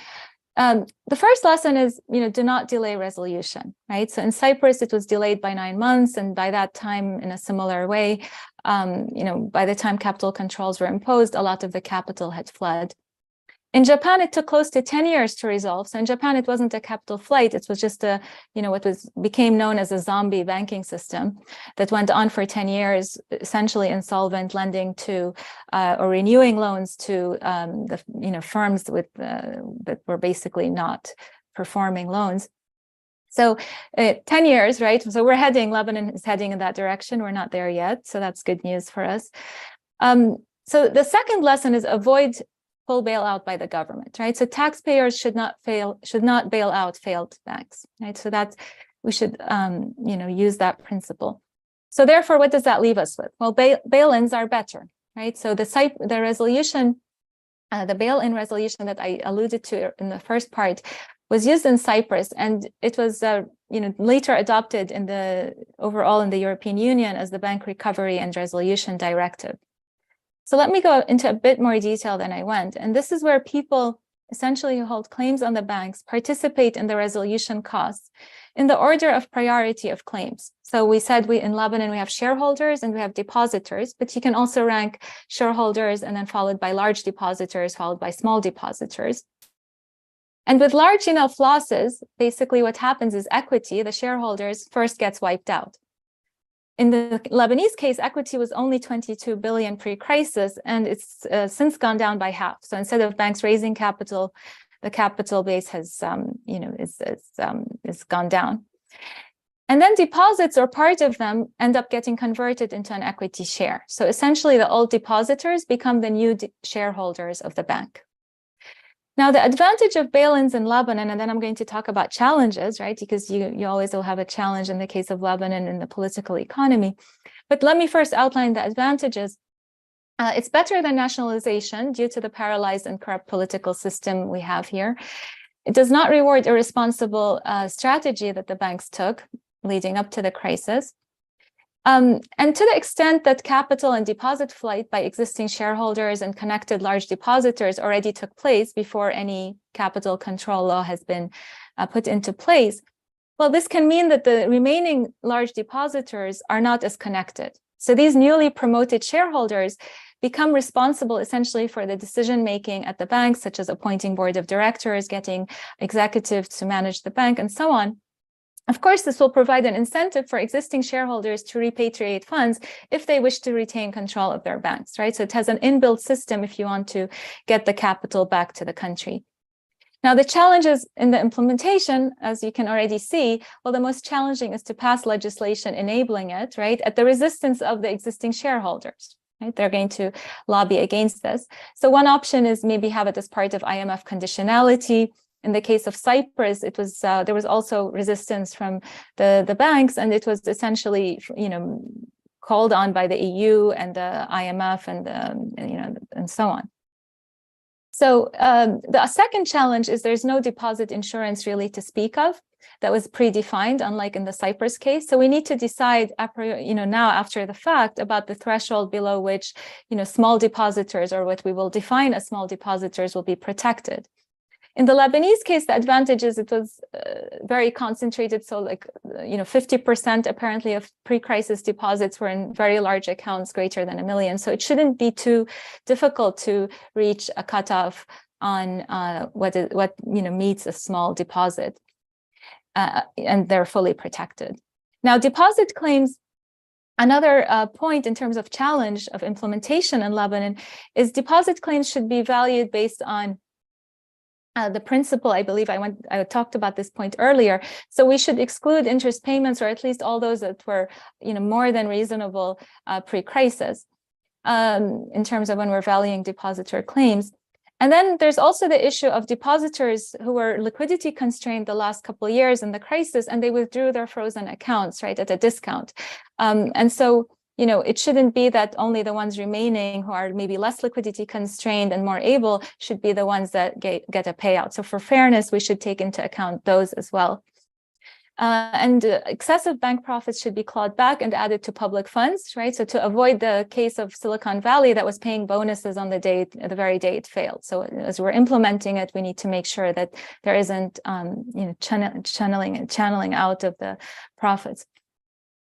The first lesson is, do not delay resolution, right? So in Cyprus, it was delayed by 9 months. And by that time, in a similar way, by the time capital controls were imposed, a lot of the capital had fled. In Japan, it took close to 10 years to resolve. So in Japan, it wasn't a capital flight. It was just what became known as a zombie banking system that went on for 10 years, essentially insolvent, lending to or renewing loans to the firms that were basically not performing loans. So 10 years, right? So Lebanon is heading in that direction. We're not there yet. So that's good news for us. So the second lesson is avoid full bailout by the government, right? So taxpayers should not bail out failed banks, right? So we should, use that principle. So therefore, what does that leave us with? Well, bail-ins are better, right? So the resolution, the bail-in resolution that I alluded to in the first part was used in Cyprus, and it was, later adopted overall in the European Union as the Bank Recovery and Resolution Directive. So let me go into a bit more detail than I went. And this is where people essentially who hold claims on the banks participate in the resolution costs in the order of priority of claims. So we said in Lebanon, we have shareholders and we have depositors, but you can also rank shareholders and then followed by large depositors, followed by small depositors. And with large enough losses, basically what happens is equity, the shareholders, first gets wiped out. In the Lebanese case, equity was only 22 billion pre-crisis, and it's since gone down by half. So instead of banks raising capital, the capital base has, is gone down. And then deposits or part of them end up getting converted into an equity share. So essentially, the old depositors become the new shareholders of the bank. Now, the advantage of bail-ins in Lebanon, and then I'm going to talk about challenges, right? Because you always will have a challenge in the case of Lebanon in the political economy. But let me first outline the advantages. It's better than nationalization due to the paralyzed and corrupt political system we have here. It does not reward irresponsible strategy that the banks took leading up to the crisis. And to the extent that capital and deposit flight by existing shareholders and connected large depositors already took place before any capital control law has been put into place, well, this can mean that the remaining large depositors are not as connected. So these newly promoted shareholders become responsible essentially for the decision-making at the bank, such as appointing board of directors, getting executives to manage the bank, and so on. Of course, this will provide an incentive for existing shareholders to repatriate funds if they wish to retain control of their banks, right? So it has an inbuilt system if you want to get the capital back to the country. Now, the challenges in the implementation, as you can already see, well, the most challenging is to pass legislation enabling it, right, at the resistance of the existing shareholders. Right? They're going to lobby against this. So one option is maybe have it as part of IMF conditionality. In the case of Cyprus, it was there was also resistance from the banks, and it was essentially, called on by the EU and the IMF and so on. So the second challenge is there's no deposit insurance really to speak of that was predefined, unlike in the Cyprus case. So we need to decide, now after the fact, about the threshold below which, small depositors, or what we will define as small depositors, will be protected. In the Lebanese case, the advantage is it was very concentrated. So 50% apparently of pre-crisis deposits were in very large accounts greater than $1 million. So it shouldn't be too difficult to reach a cutoff on what meets a small deposit, and they're fully protected. Now, deposit claims, another point in terms of challenge of implementation in Lebanon is deposit claims should be valued based on the principle. I believe I talked about this point earlier. So we should exclude interest payments, or at least all those that were, more than reasonable pre-crisis, in terms of when we're valuing depositor claims. And then there's also the issue of depositors who were liquidity constrained the last couple of years in the crisis, and they withdrew their frozen accounts, right, at a discount. And so, it shouldn't be that only the ones remaining who are maybe less liquidity constrained and more able should be the ones that get a payout. So for fairness, we should take into account those as well. And excessive bank profits should be clawed back and added to public funds, right? So to avoid the case of Silicon Valley that was paying bonuses on the very day it failed. So as we're implementing it, we need to make sure that there isn't, channeling out of the profits.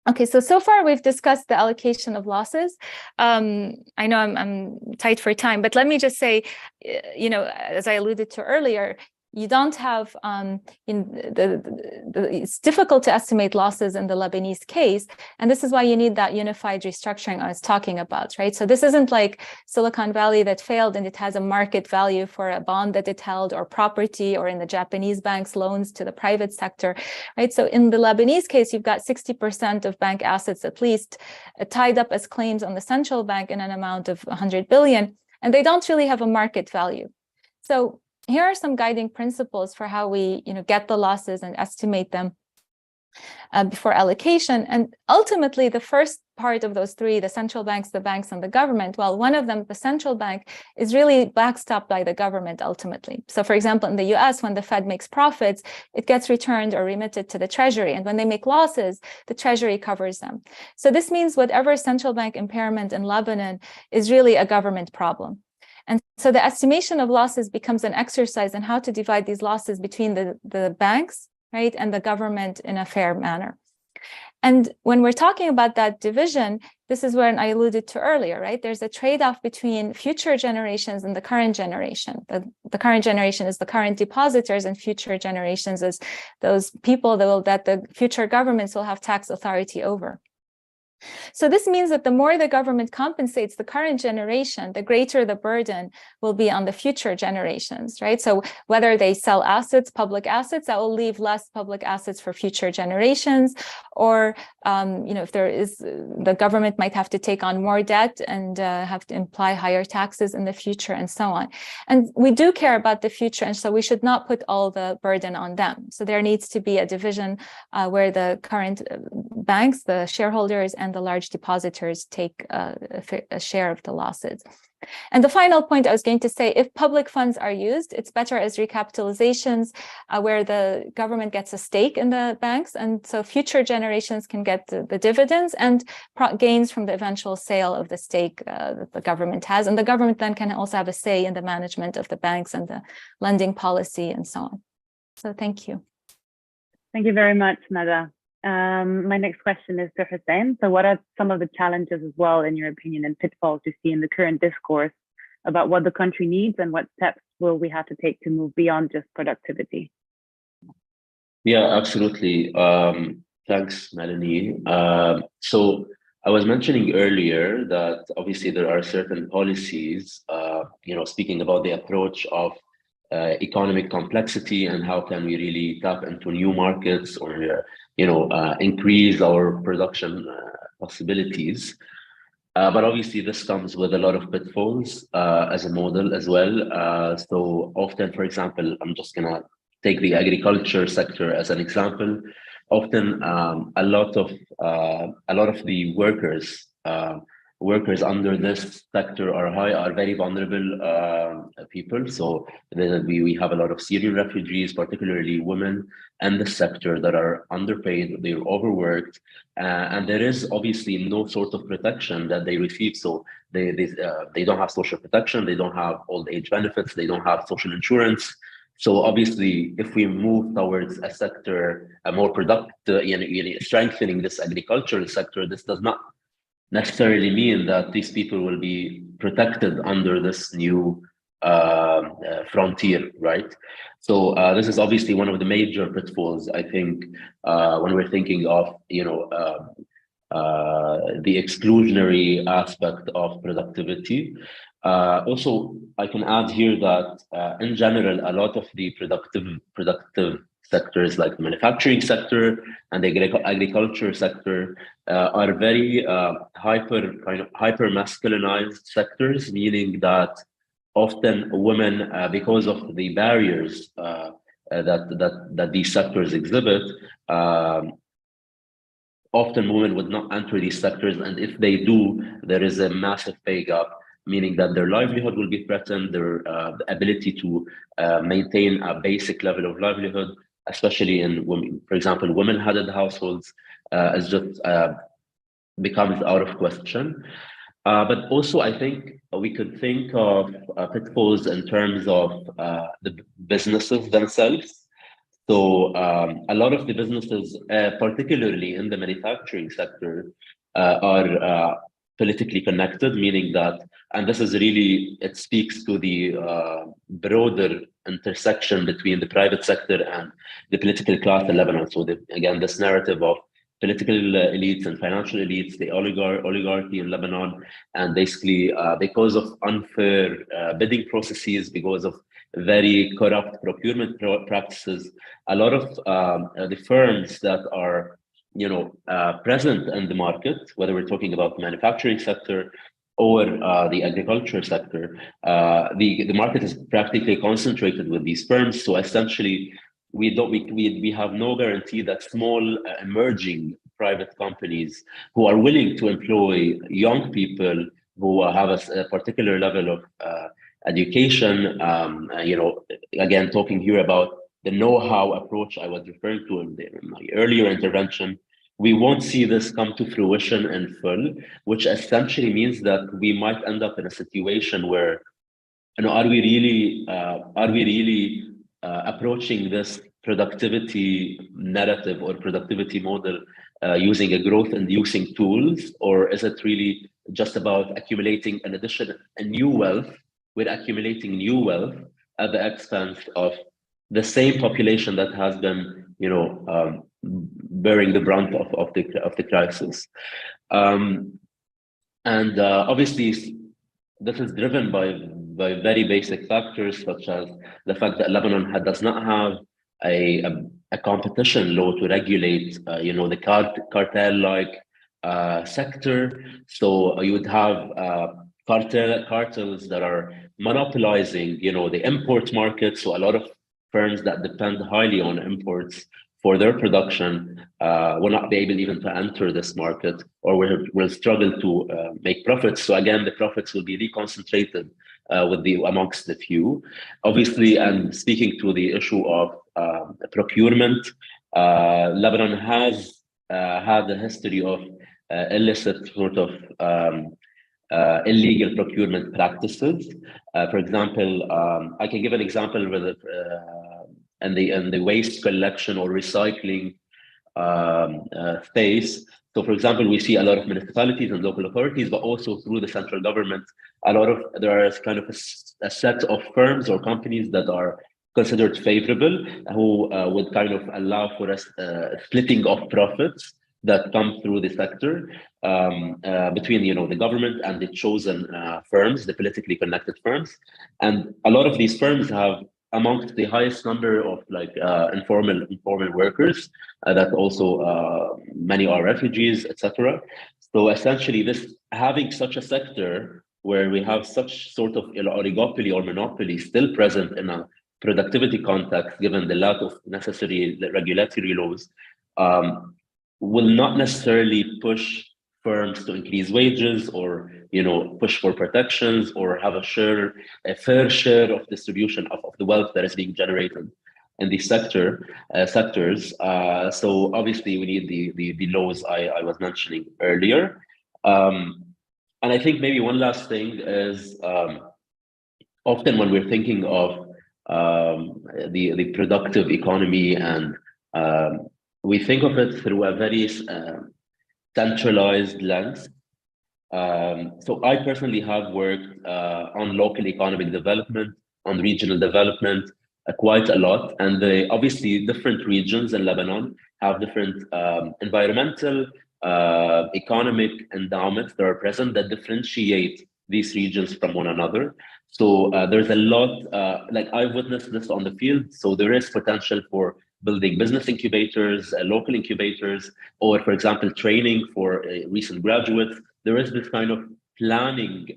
Okay, so far we've discussed the allocation of losses. I know I'm tight for time, but let me just say, as I alluded to earlier, you don't have, it's difficult to estimate losses in the Lebanese case. And this is why you need that unified restructuring I was talking about, right? So this isn't like Silicon Valley that failed and it has a market value for a bond that it held or property, or in the Japanese banks, loans to the private sector, right? So in the Lebanese case, you've got 60% of bank assets at least tied up as claims on the central bank in an amount of 100 billion, and they don't really have a market value. So here are some guiding principles for how we, get the losses and estimate them before allocation. And ultimately, the first part of those three, the central banks, the banks, and the government, well, one of them, the central bank, is really backstopped by the government ultimately. So for example, in the US, when the Fed makes profits, it gets returned or remitted to the Treasury. And when they make losses, the Treasury covers them. So this means whatever central bank impairment in Lebanon is really a government problem. And so the estimation of losses becomes an exercise in how to divide these losses between the banks, right, and the government in a fair manner. And when we're talking about that division, this is where I alluded to earlier, right? There's a trade-off between future generations and the current generation. The current generation is the current depositors, and future generations is those people that the future governments will have tax authority over. So this means that the more the government compensates the current generation, the greater the burden will be on the future generations, right? So whether they sell assets, public assets, that will leave less public assets for future generations, or if there is, the government might have to take on more debt and have to imply higher taxes in the future, and so on. And we do care about the future, and so we should not put all the burden on them. So there needs to be a division where the current banks, the shareholders, and the large depositors take a share of the losses. And the final point I was going to say, if public funds are used, it's better as recapitalizations where the government gets a stake in the banks. And so future generations can get the dividends and gains from the eventual sale of the stake that the government has. And the government then can also have a say in the management of the banks and the lending policy and so on. So thank you. Thank you very much, Nada. My next question is to Hussein. So what are some of the challenges as well, in your opinion, and pitfalls you see in the current discourse about what the country needs, and what steps will we have to take to move beyond just productivity? Yeah, absolutely. Thanks, Melanie. So I was mentioning earlier that obviously there are certain policies, speaking about the approach of economic complexity and how can we really tap into new markets or increase our production possibilities. But obviously this comes with a lot of pitfalls as a model as well. So often, for example, I'm just gonna take the agriculture sector as an example. Often a lot of the workers under this sector are very vulnerable people. So we have a lot of Syrian refugees, particularly women, and the sector that are underpaid, they're overworked, and there is obviously no sort of protection that they receive. So they don't have social protection, they don't have old age benefits, they don't have social insurance. So obviously, if we move towards a sector, a more productive, strengthening this agricultural sector, this does not necessarily mean that these people will be protected under this new frontier, right? So this is obviously one of the major pitfalls, I think, when we're thinking of the exclusionary aspect of productivity. Also, I can add here that in general, a lot of the productive sectors like the manufacturing sector and the agriculture sector are very hyper masculinized sectors, meaning that often women, because of the barriers that these sectors exhibit, often women would not enter these sectors, and if they do, there is a massive pay gap, meaning that their livelihood will be threatened, their ability to maintain a basic level of livelihood especially in women, for example, women-headed households, is just becomes out of question. But also, I think we could think of pitfalls in terms of the businesses themselves. So a lot of the businesses, particularly in the manufacturing sector, are politically connected, meaning that, and this is really, it speaks to the broader intersection between the private sector and the political class in Lebanon. So again, this narrative of political elites and financial elites, the oligarchy in Lebanon, and basically because of unfair bidding processes, because of very corrupt procurement practices, a lot of the firms that are present in the market, whether we're talking about the manufacturing sector or the agriculture sector, the market is practically concentrated with these firms. So essentially, we have no guarantee that small emerging private companies who are willing to employ young people who have a particular level of education, again, talking here about the know-how approach I was referring to in my earlier intervention, we won't see this come to fruition in full, which essentially means that we might end up in a situation where, are we really approaching this productivity narrative or productivity model using a growth-inducing tools, or is it really just about accumulating a new wealth? We're accumulating new wealth at the expense of the same population that has been, bearing the brunt of the crisis, and obviously, this is driven by very basic factors such as the fact that Lebanon does not have a competition law to regulate, the cartel-like sector. So you would have cartels that are monopolizing, the import market. So a lot of firms that depend highly on imports for their production will not be able even to enter this market, or will struggle to make profits. So again, the profits will be reconcentrated amongst the few. Obviously, and speaking to the issue of procurement, Lebanon has had a history of illicit sort of illegal procurement practices. For example, I can give an example with in the waste collection or recycling space. So, for example, we see a lot of municipalities and local authorities, but also through the central government, there is kind of a set of firms or companies that are considered favorable, who would kind of allow for a splitting of profits that come through the sector between the government and the chosen firms, the politically connected firms. And a lot of these firms have amongst the highest number of informal workers, that also many are refugees, etc. So essentially, having such a sector where we have such sort of oligopoly or monopoly still present in a productivity context, given the lack of necessary regulatory laws, will not necessarily push firms to increase wages or push for protections or have a fair share of distribution of the wealth that is being generated in these sectors. So obviously we need the laws I was mentioning earlier. And I think maybe one last thing is often when we're thinking of the productive economy, and we think of it through a very centralized lens. So I personally have worked on local economic development, on regional development, quite a lot. And obviously different regions in Lebanon have different environmental, economic endowments that are present that differentiate these regions from one another. So there's a lot, I've witnessed this on the field. So there is potential for building business incubators, local incubators, or for example, training for recent graduates. There is this kind of planning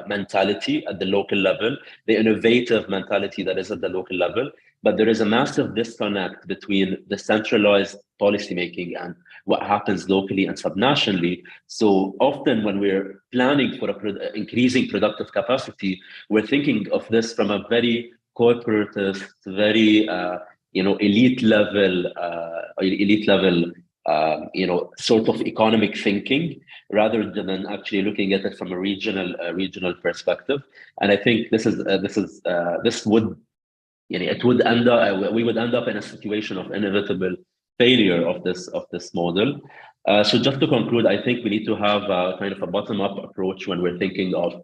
mentality at the local level, the innovative mentality that is at the local level, but there is a massive disconnect between the centralized policymaking and what happens locally and subnationally. So often when we're planning for increasing productive capacity, we're thinking of this from a very corporatist, very elite level, sort of economic thinking, rather than actually looking at it from a regional perspective. And I think this would, it would end up, we would end up in a situation of inevitable failure of this model. So just to conclude, I think we need to have a kind of a bottom-up approach when we're thinking of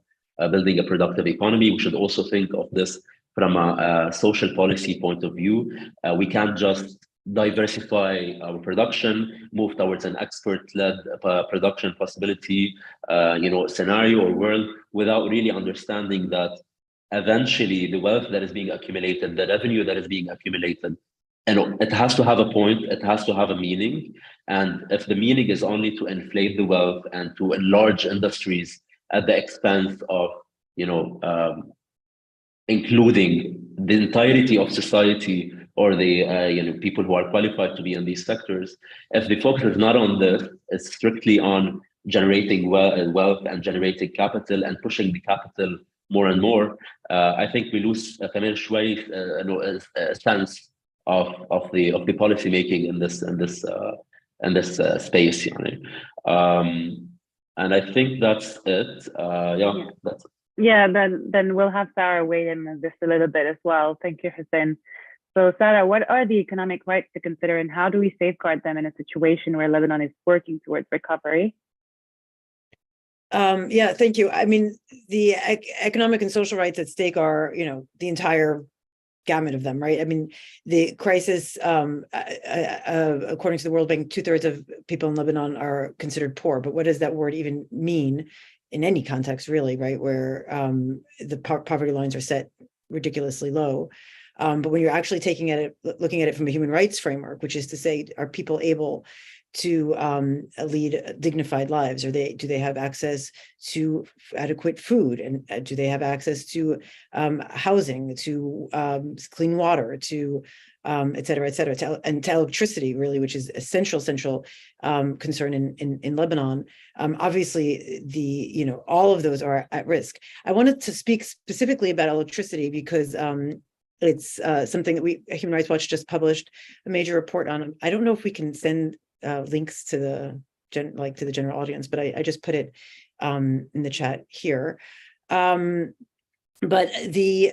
building a productive economy. We should also think of this from a social policy point of view. We can't just diversify our production, move towards an expert-led production possibility, scenario or world, without really understanding that eventually the wealth that is being accumulated, the revenue that is being accumulated, it has to have a point, it has to have a meaning. And if the meaning is only to inflate the wealth and to enlarge industries at the expense of, including the entirety of society or the people who are qualified to be in these sectors, if the focus is not on this, it's strictly on generating wealth and generating capital and pushing the capital more and more, I think we lose a sense of the policy making in this space. And I think that's it. That's it. Yeah, then we'll have Sarah weigh in on this a little bit as well. Thank you, Hussein. So Sarah, what are the economic rights to consider, and how do we safeguard them in a situation where Lebanon is working towards recovery? Yeah, thank you. I mean, the economic and social rights at stake are, the entire gamut of them, right? I mean, the crisis, according to the World Bank, 2/3 of people in Lebanon are considered poor. But what does that word even mean in any context, really, right? Where the poverty lines are set ridiculously low. But when you're actually looking at it from a human rights framework, which is to say, are people able to lead dignified lives? Or do they have access to adequate food? And do they have access to housing, to clean water, to et cetera, and to electricity, really, which is a central concern in Lebanon. Obviously, all of those are at risk. I wanted to speak specifically about electricity because it's something that Human Rights Watch just published a major report on. I don't know if we can send links to the general audience, but I just put it in the chat here. But the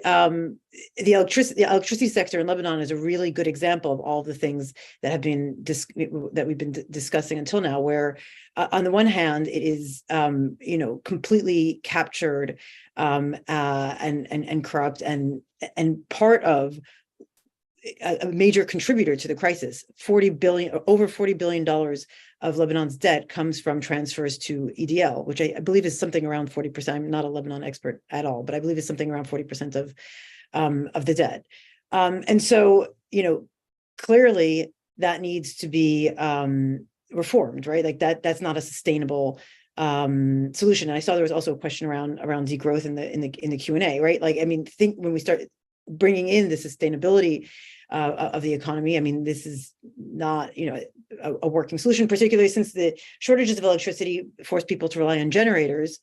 electricity sector in Lebanon is a really good example of all the things that have been that we've been discussing until now, where on the one hand it is completely captured and corrupt and part of a major contributor to the crisis. Over $40 billion of Lebanon's debt comes from transfers to EDL, which I believe is something around 40%. I'm not a Lebanon expert at all, but I believe it's something around 40% of the debt. And so, clearly that needs to be reformed, right? Like that's not a sustainable solution. And I saw there was also a question around degrowth in the Q&A, right? Like, I mean, think when we start bringing in the sustainability of the economy, I mean, this is not, a working solution, particularly since the shortages of electricity force people to rely on generators,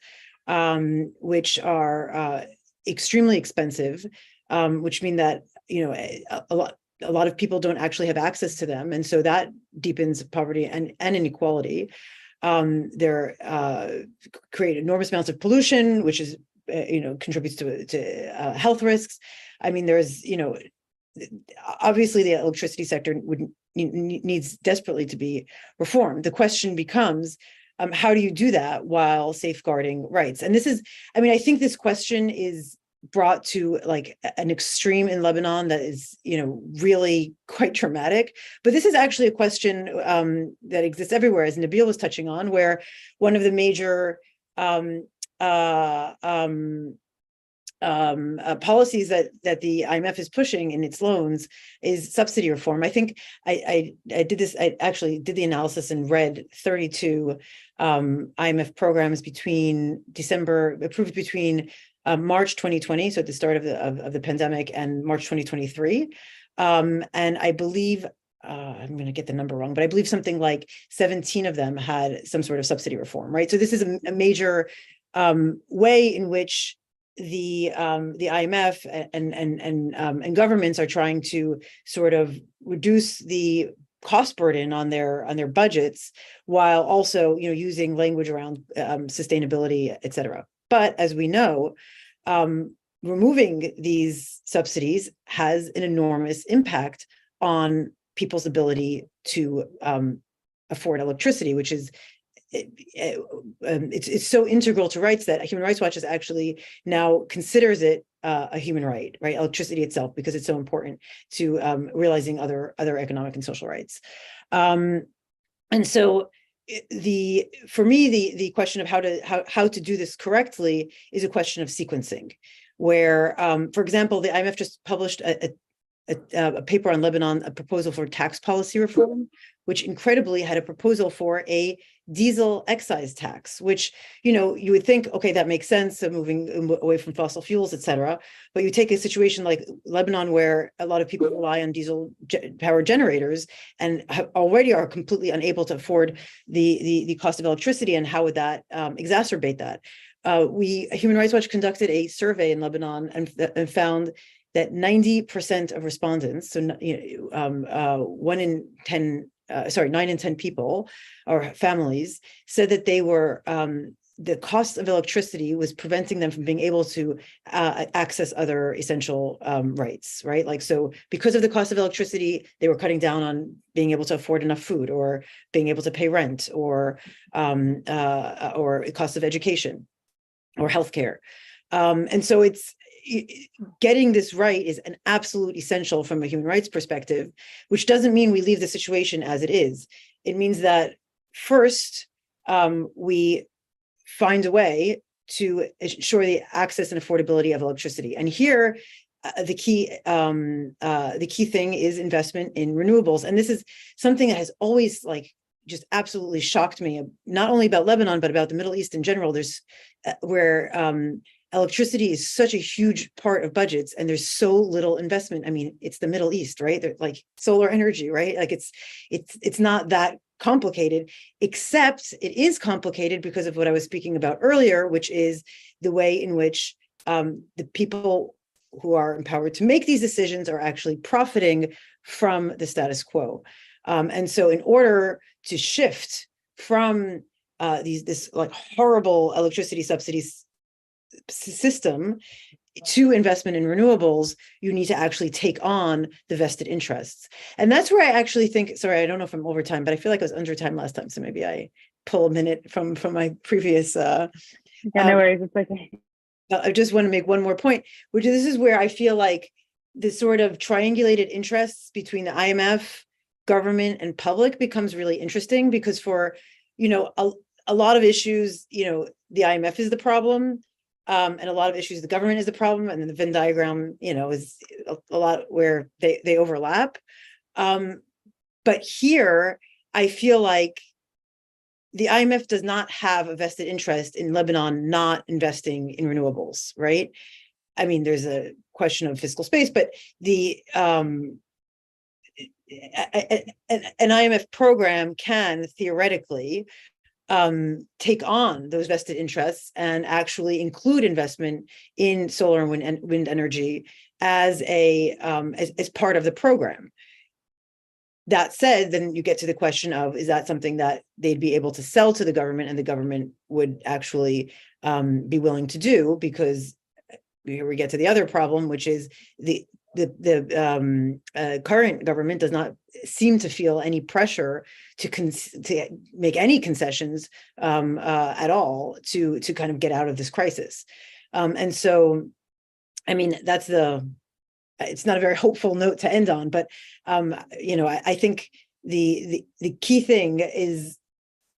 which are extremely expensive, which mean that, a lot of people don't actually have access to them. And so that deepens poverty and inequality. They're create enormous amounts of pollution, which is, contributes to health risks. I mean, there's, obviously the electricity sector needs desperately to be reformed. The question becomes, how do you do that while safeguarding rights? And this is, I mean, I think this question is brought to like an extreme in Lebanon that is, really quite traumatic. But this is actually a question that exists everywhere, as Nabil was touching on, where one of the major policies that the IMF is pushing in its loans is subsidy reform. I think I did this. I actually did the analysis and read 32 IMF programs approved between March 2020, so at the start of the pandemic, and March 2023. And I believe I'm going to get the number wrong, but I believe something like 17 of them had some sort of subsidy reform, right? So this is a major way in which the IMF and governments are trying to sort of reduce the cost burden on their budgets, while also, you know, using language around sustainability, et cetera. But as we know, removing these subsidies has an enormous impact on people's ability to afford electricity, which is it's so integral to rights that Human Rights Watch is actually now considers it a human right, electricity itself, because it's so important to realizing other economic and social rights. And so for me, the question of how to do this correctly is a question of sequencing, where, for example, the IMF just published a paper on Lebanon, a proposal for tax policy reform, which incredibly had a proposal for a diesel excise tax, which, you know, you would think, okay, that makes sense, so moving away from fossil fuels, et cetera. But you take a situation like Lebanon, where a lot of people rely on diesel power generators and already are completely unable to afford the cost of electricity, and how would that exacerbate that? Human Rights Watch conducted a survey in Lebanon and found that 90% of respondents, so 9 in 10 people or families, said that they were the cost of electricity was preventing them from being able to access other essential rights, right? Like, so because of the cost of electricity, they were cutting down on being able to afford enough food, or being able to pay rent, or cost of education or healthcare. And so getting this right is an absolute essential from a human rights perspective, which doesn't mean we leave the situation as it is. It means that first, we find a way to ensure the access and affordability of electricity. And here, the key thing is investment in renewables. And this is something that has always just absolutely shocked me, not only about Lebanon, but about the Middle East in general. There's where electricity is such a huge part of budgets, and there's so little investment. I mean, it's the Middle East, right? They're like solar energy, right? Like it's not that complicated, except it is complicated because of what I was speaking about earlier, which is the way in which the people who are empowered to make these decisions are actually profiting from the status quo. And so in order to shift from this like horrible electricity subsidies system to investment in renewables, you need to actually take on the vested interests. And that's where I actually think, sorry, I don't know if I'm over time, but I feel like I was under time last time. So maybe I pull a minute from my previous. Yeah, no worries, it's okay. I just want to make one more point, which is this is where I feel like the sort of triangulated interests between the IMF, government, and public becomes really interesting, because for, you know, a lot of issues, you know, the IMF is the problem. And a lot of issues, the government is the problem, and then the Venn diagram, you know, is a lot where they overlap. But here, I feel like the IMF does not have a vested interest in Lebanon not investing in renewables, right? I mean, there's a question of fiscal space, but an IMF program can theoretically take on those vested interests and actually include investment in solar and wind energy as part of the program. That said, then you get to the question of, is that something that they'd be able to sell to the government, and the government would actually be willing to do? Because here we get to the other problem, which is the current government does not seem to feel any pressure to make any concessions at all to kind of get out of this crisis. And so, I mean, it's not a very hopeful note to end on, but you know, I think the key thing is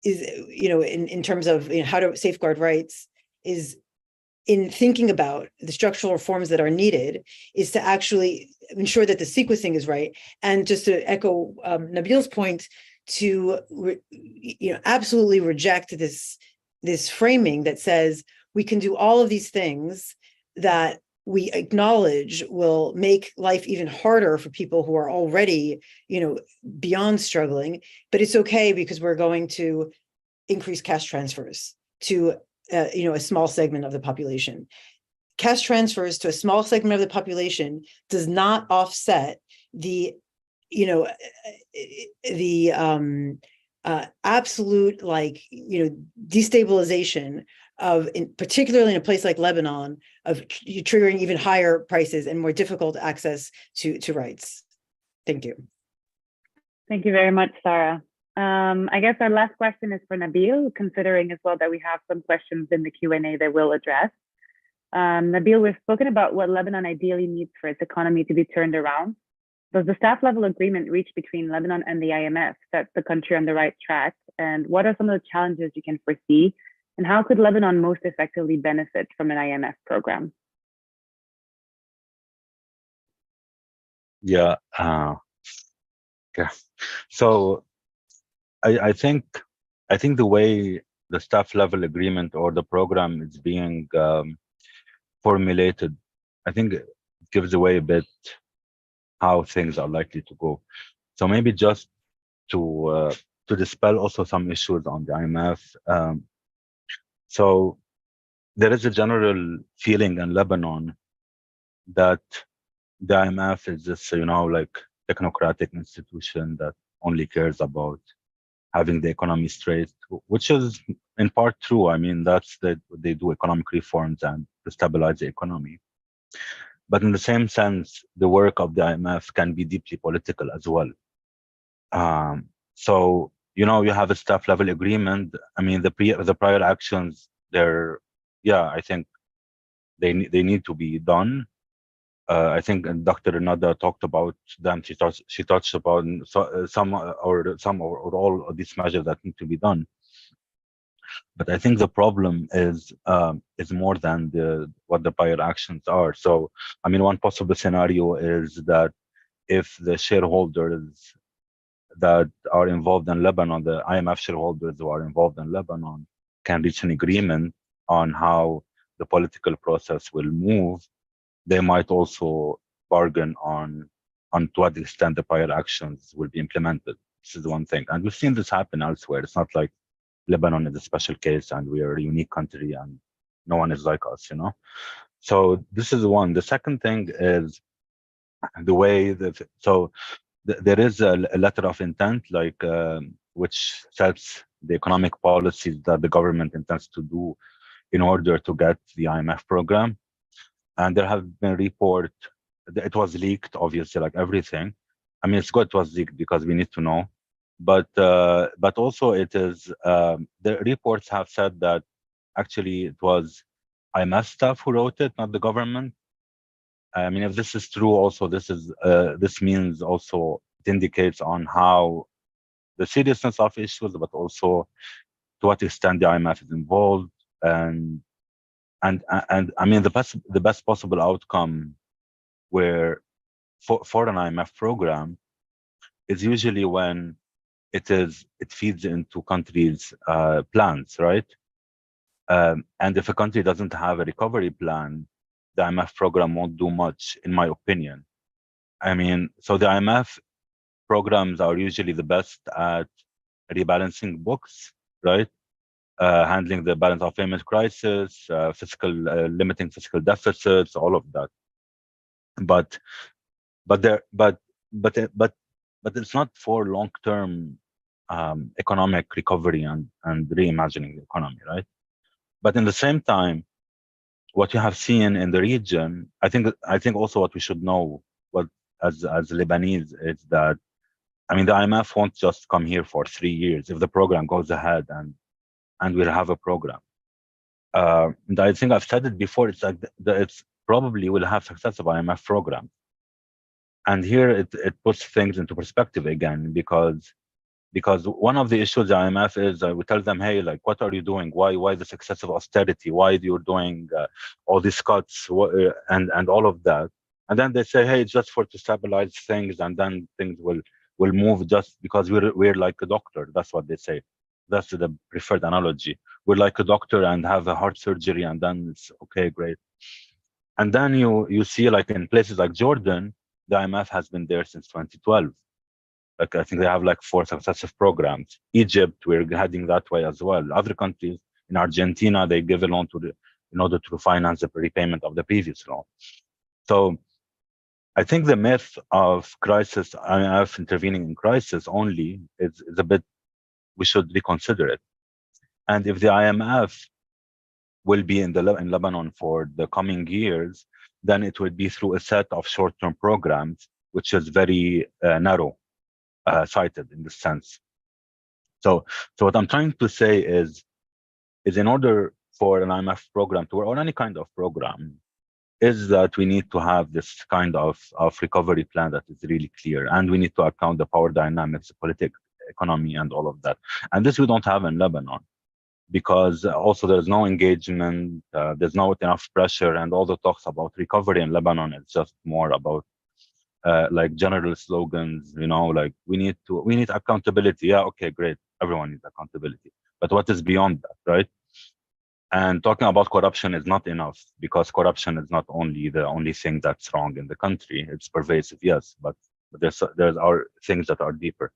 you know, in terms of, you know, how to safeguard rights, is in thinking about the structural reforms that are needed, is to actually ensure that the sequencing is right. And just to echo Nabil's point, to you know, absolutely reject this framing that says we can do all of these things that we acknowledge will make life even harder for people who are already, you know, beyond struggling, but it's okay because we're going to increase cash transfers to you know, a small segment of the population. cash transfers to a small segment of the population does not offset the, absolute, destabilization of, particularly in a place like Lebanon, of triggering even higher prices and more difficult access to rights. Thank you. Thank you very much, Sarah. I guess our last question is for Nabil, considering as well that we have some questions in the Q&A that we'll address. Nabil, we've spoken about what Lebanon ideally needs for its economy to be turned around. Does the staff level agreement reached between Lebanon and the IMF set the country on the right track? And what are some of the challenges you can foresee? And how could Lebanon most effectively benefit from an IMF program? Yeah. Okay. So I think the way the staff level agreement or the program is being formulated, I think it gives away a bit how things are likely to go. So maybe just to dispel also some issues on the IMF. So there is a general feeling in Lebanon that the IMF is this, like technocratic institution that only cares about having the economy straight, which is in part true. I mean, they do economic reforms and to stabilize the economy. But in the same sense, the work of the IMF can be deeply political as well. So, you have a staff level agreement. I mean, the prior actions, I think they need to be done. I think Dr. Nada talked about them. She touched upon some or all of these measures that need to be done. But I think the problem is more than what the prior actions are. So, I mean, one possible scenario is that if the shareholders that are involved in Lebanon, the IMF shareholders who are involved in Lebanon, can reach an agreement on how the political process will move, they might also bargain on to what extent the prior actions will be implemented. This is one thing. And we've seen this happen elsewhere. It's not like Lebanon is a special case and we are a unique country and no one is like us, So this is one. The second thing is the way that, there is a letter of intent, which sets the economic policies that the government intends to do in order to get the IMF program. And there have been reports, it was leaked, obviously, like everything. I mean, it's good it was leaked because we need to know. But also it is, the reports have said that actually it was IMF staff who wrote it, not the government. I mean, if this is true, also this means also it indicates on how the seriousness of issues, but also to what extent the IMF is involved, and I mean the best possible outcome where for an IMF program is usually when it feeds into countries' plans, right? And if a country doesn't have a recovery plan, the IMF program won't do much, in my opinion. I mean, so the IMF programs are usually the best at rebalancing books, right? Handling the balance of payment crisis, limiting fiscal deficits, all of that. But it's not for long-term economic recovery and reimagining the economy, right? But in the same time, what you have seen in the region, I think also what we should know, as Lebanese, is that, I mean, the IMF won't just come here for 3 years if the program goes ahead and we'll have a program. And I think I've said it before. It's like it's probably will have successful IMF program. And here it puts things into perspective again, because one of the issues the IMF is we tell them, hey, like, what are you doing? Why this excessive austerity? Why you're doing all these cuts and all of that? And then they say, hey, it's just to stabilize things, and then things will move just because we're like a doctor. That's what they say. That's the preferred analogy. We're like a doctor and have a heart surgery, and then it's okay, great. And then you see, like in places like Jordan, the IMF has been there since 2012. Like, I think they have like 4 successive programs. Egypt, we're heading that way as well. Other countries, in Argentina, they give a loan to in order to finance the repayment of the previous loan. So I think the myth of crisis, IMF intervening in crisis only is a bit, we should reconsider it. And if the IMF will be in Lebanon for the coming years, then it will be through a set of short-term programs, which is very narrow sighted in this sense. So what I'm trying to say is in order for an IMF program to work, or any kind of program, is that we need to have this kind of recovery plan that is really clear, and we need to account the power dynamics, the political economy, and all of that. And this we don't have in Lebanon, because also there's no engagement, there's not enough pressure, and all the talks about recovery in Lebanon is just more about like general slogans, you know, like we need accountability. Yeah, okay, great, everyone needs accountability, but what is beyond that, right? And talking about corruption is not enough, because corruption is not only the only thing that's wrong in the country. It's pervasive, yes, but there's are things that are deeper.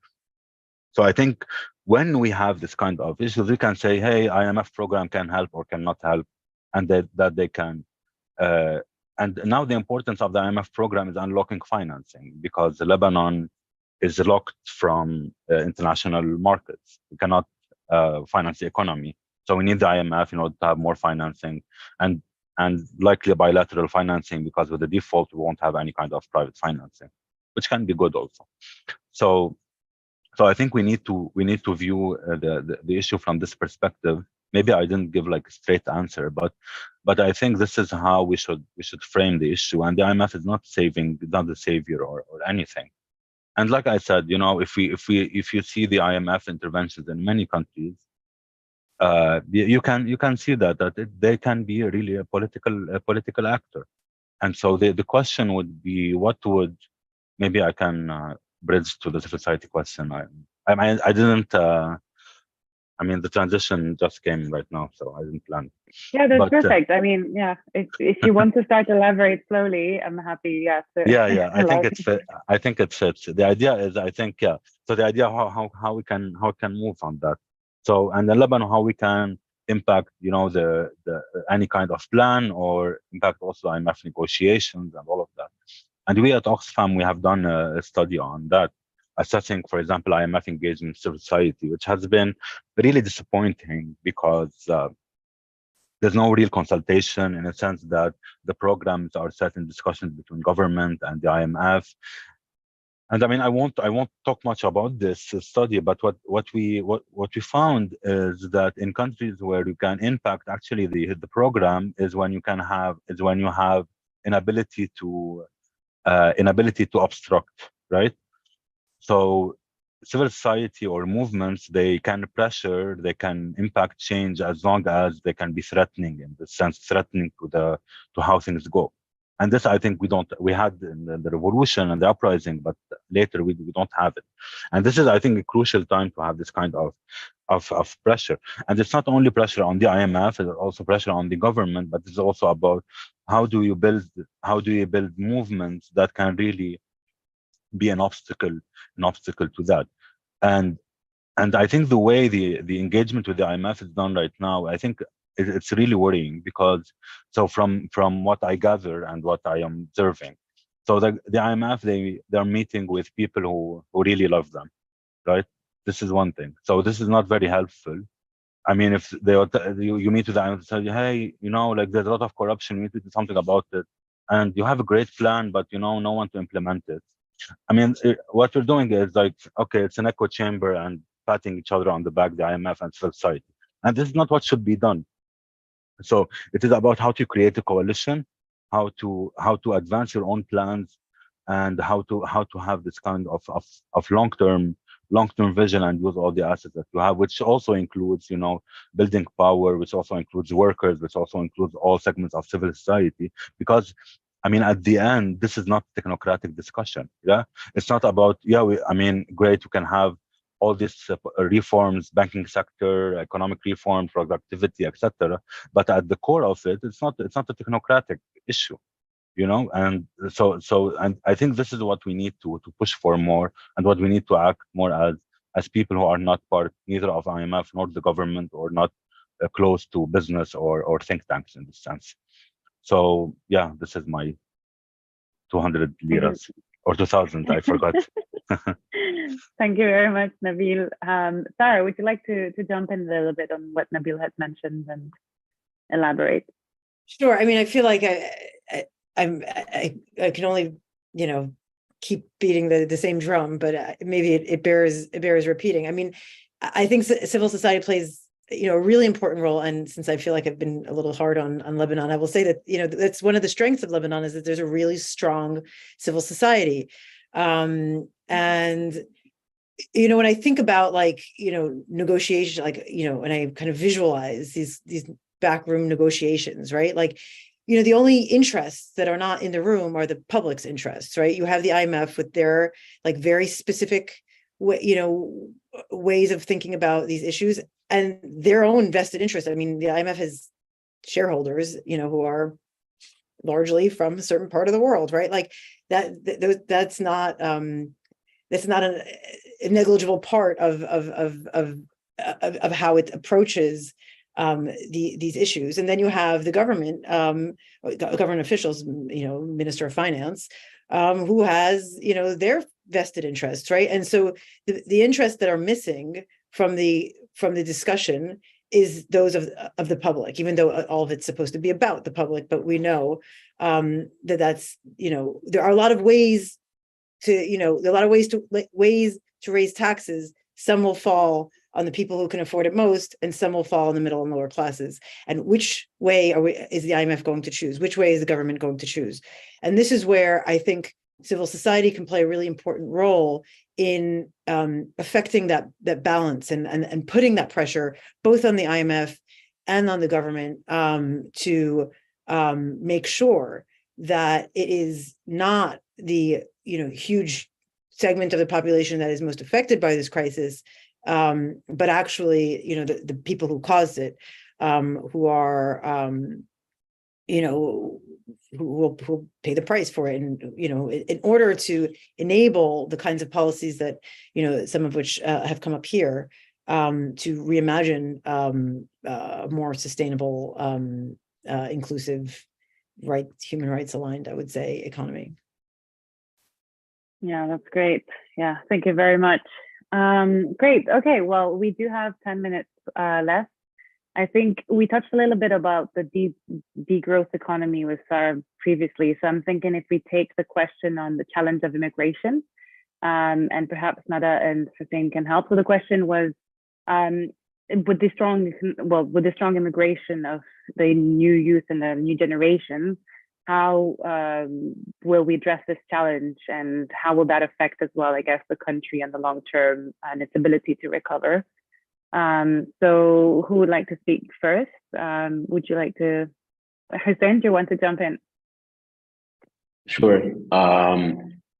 So I think when we have this kind of issues, we can say, hey, IMF program can help or cannot help, and that they can. And now the importance of the IMF program is unlocking financing, because Lebanon is locked from international markets. We cannot finance the economy. So we need the IMF in order to have more financing, and likely bilateral financing, because with the default, we won't have any kind of private financing, which can be good also. So I think we need to view the issue from this perspective. Maybe I didn't give like a straight answer, but I think this is how we should frame the issue. And the IMF is not the savior or anything. And like I said, you know, if you see the IMF interventions in many countries, you can see that they can be really a political actor. And so the question would be, what would, maybe I can bridge to the civil society question. I didn't. I mean, the transition just came right now, so I didn't plan. Yeah, that's perfect. I mean, yeah, if you want to start to elaborate slowly, I'm happy. Yeah. Yeah. I think it fits. I think it fits. The idea is, I think, yeah. So the idea how we can move on that. So, and in Lebanon, how we can impact, you know, the any kind of plan, or impact also IMF negotiations and all of that. And we at Oxfam, we have done a study on that, assessing, for example, IMF engagement in civil society, which has been really disappointing, because there's no real consultation, in a sense that the programs are set in discussions between government and the IMF. And I mean, I won't talk much about this study, but what we found is that in countries where you can impact actually the program is when you have inability to obstruct, right? So civil society or movements, they can pressure, they can impact change, as long as they can be threatening, in the sense threatening to how things go. And this, I think, we had in the revolution and the uprising, but later we don't have it. And this is, I think, a crucial time to have this kind of pressure. And it's not only pressure on the IMF, it's also pressure on the government, but it's also about how do you build movements that can really be an obstacle to that. And I think the way the engagement with the IMF is done right now, I think it's really worrying, because so from what I gather and what I am observing, so the IMF, they're meeting with people who really love them, right? This is one thing. So this is not very helpful. I mean, if you meet with the IMF and say, hey, you know, like there's a lot of corruption, you need to do something about it, and you have a great plan, but you know, no one to implement it. I mean, what we're doing is like, okay, it's an echo chamber and patting each other on the back, the IMF and civil society. And this is not what should be done. So it is about how to create a coalition, how to advance your own plans, and how to have this kind of long-term vision, and use all the assets that you have, which also includes, you know, building power, which also includes workers, which also includes all segments of civil society. Because I mean, at the end, this is not technocratic discussion. Yeah, it's not about, yeah, I mean, great, you can have all these reforms, banking sector, economic reform, productivity, etc. But at the core of it, it's not a technocratic issue, you know. And so and I think this is what we need to push for more, and what we need to act more as people who are not part neither of IMF nor the government, or not close to business or think tanks in this sense. So yeah, this is my 200 liras or 2000. I forgot. Thank you very much, Nabil. Sarah, would you like to jump in a little bit on what Nabil had mentioned and elaborate? Sure. I mean, I feel like I can only, keep beating the same drum, but maybe it bears repeating. I mean, I think civil society plays, a really important role. And since I feel like I've been a little hard on Lebanon, I will say that, that's one of the strengths of Lebanon is that there's a really strong civil society. And, when I think about negotiation, and I kind of visualize these backroom negotiations, right? The only interests that are not in the room are the public's interests, right? You have the IMF with their very specific ways of thinking about these issues and their own vested interest. I mean, the IMF has shareholders, who are largely from a certain part of the world, right? That's not a negligible part of how it approaches these issues. And then you have the government, government officials, Minister of Finance, who has, their vested interests, right? And so the interests that are missing from the discussion is those of the public, even though all of it's supposed to be about the public. But we know that's, there are a lot of ways to, ways to raise taxes. Some will fall on the people who can afford it most, and some will fall in the middle and lower classes. And which way is the IMF going to choose? Which way is the government going to choose? And this is where I think civil society can play a really important role in affecting that balance and putting that pressure both on the IMF and on the government to make sure that it is not the huge segment of the population that is most affected by this crisis, but actually, the people who caused it, who are, who will pay the price for it, and in order to enable the kinds of policies that some of which have come up here, to reimagine a more sustainable, inclusive, human rights aligned, I would say, economy. Yeah, that's great. Yeah, thank you very much. Great. Okay, well, we do have 10 minutes left. I think we touched a little bit about the degrowth economy with Sarah previously. So I'm thinking if we take the question on the challenge of immigration, and perhaps Nada and Hussein can help. So the question was, with the strong immigration of the new youth and the new generations, how will we address this challenge, and how will that affect as well, I guess, the country and the long term and its ability to recover? So who would like to speak first? Would you like to, Hussein, do you want to jump in? Sure.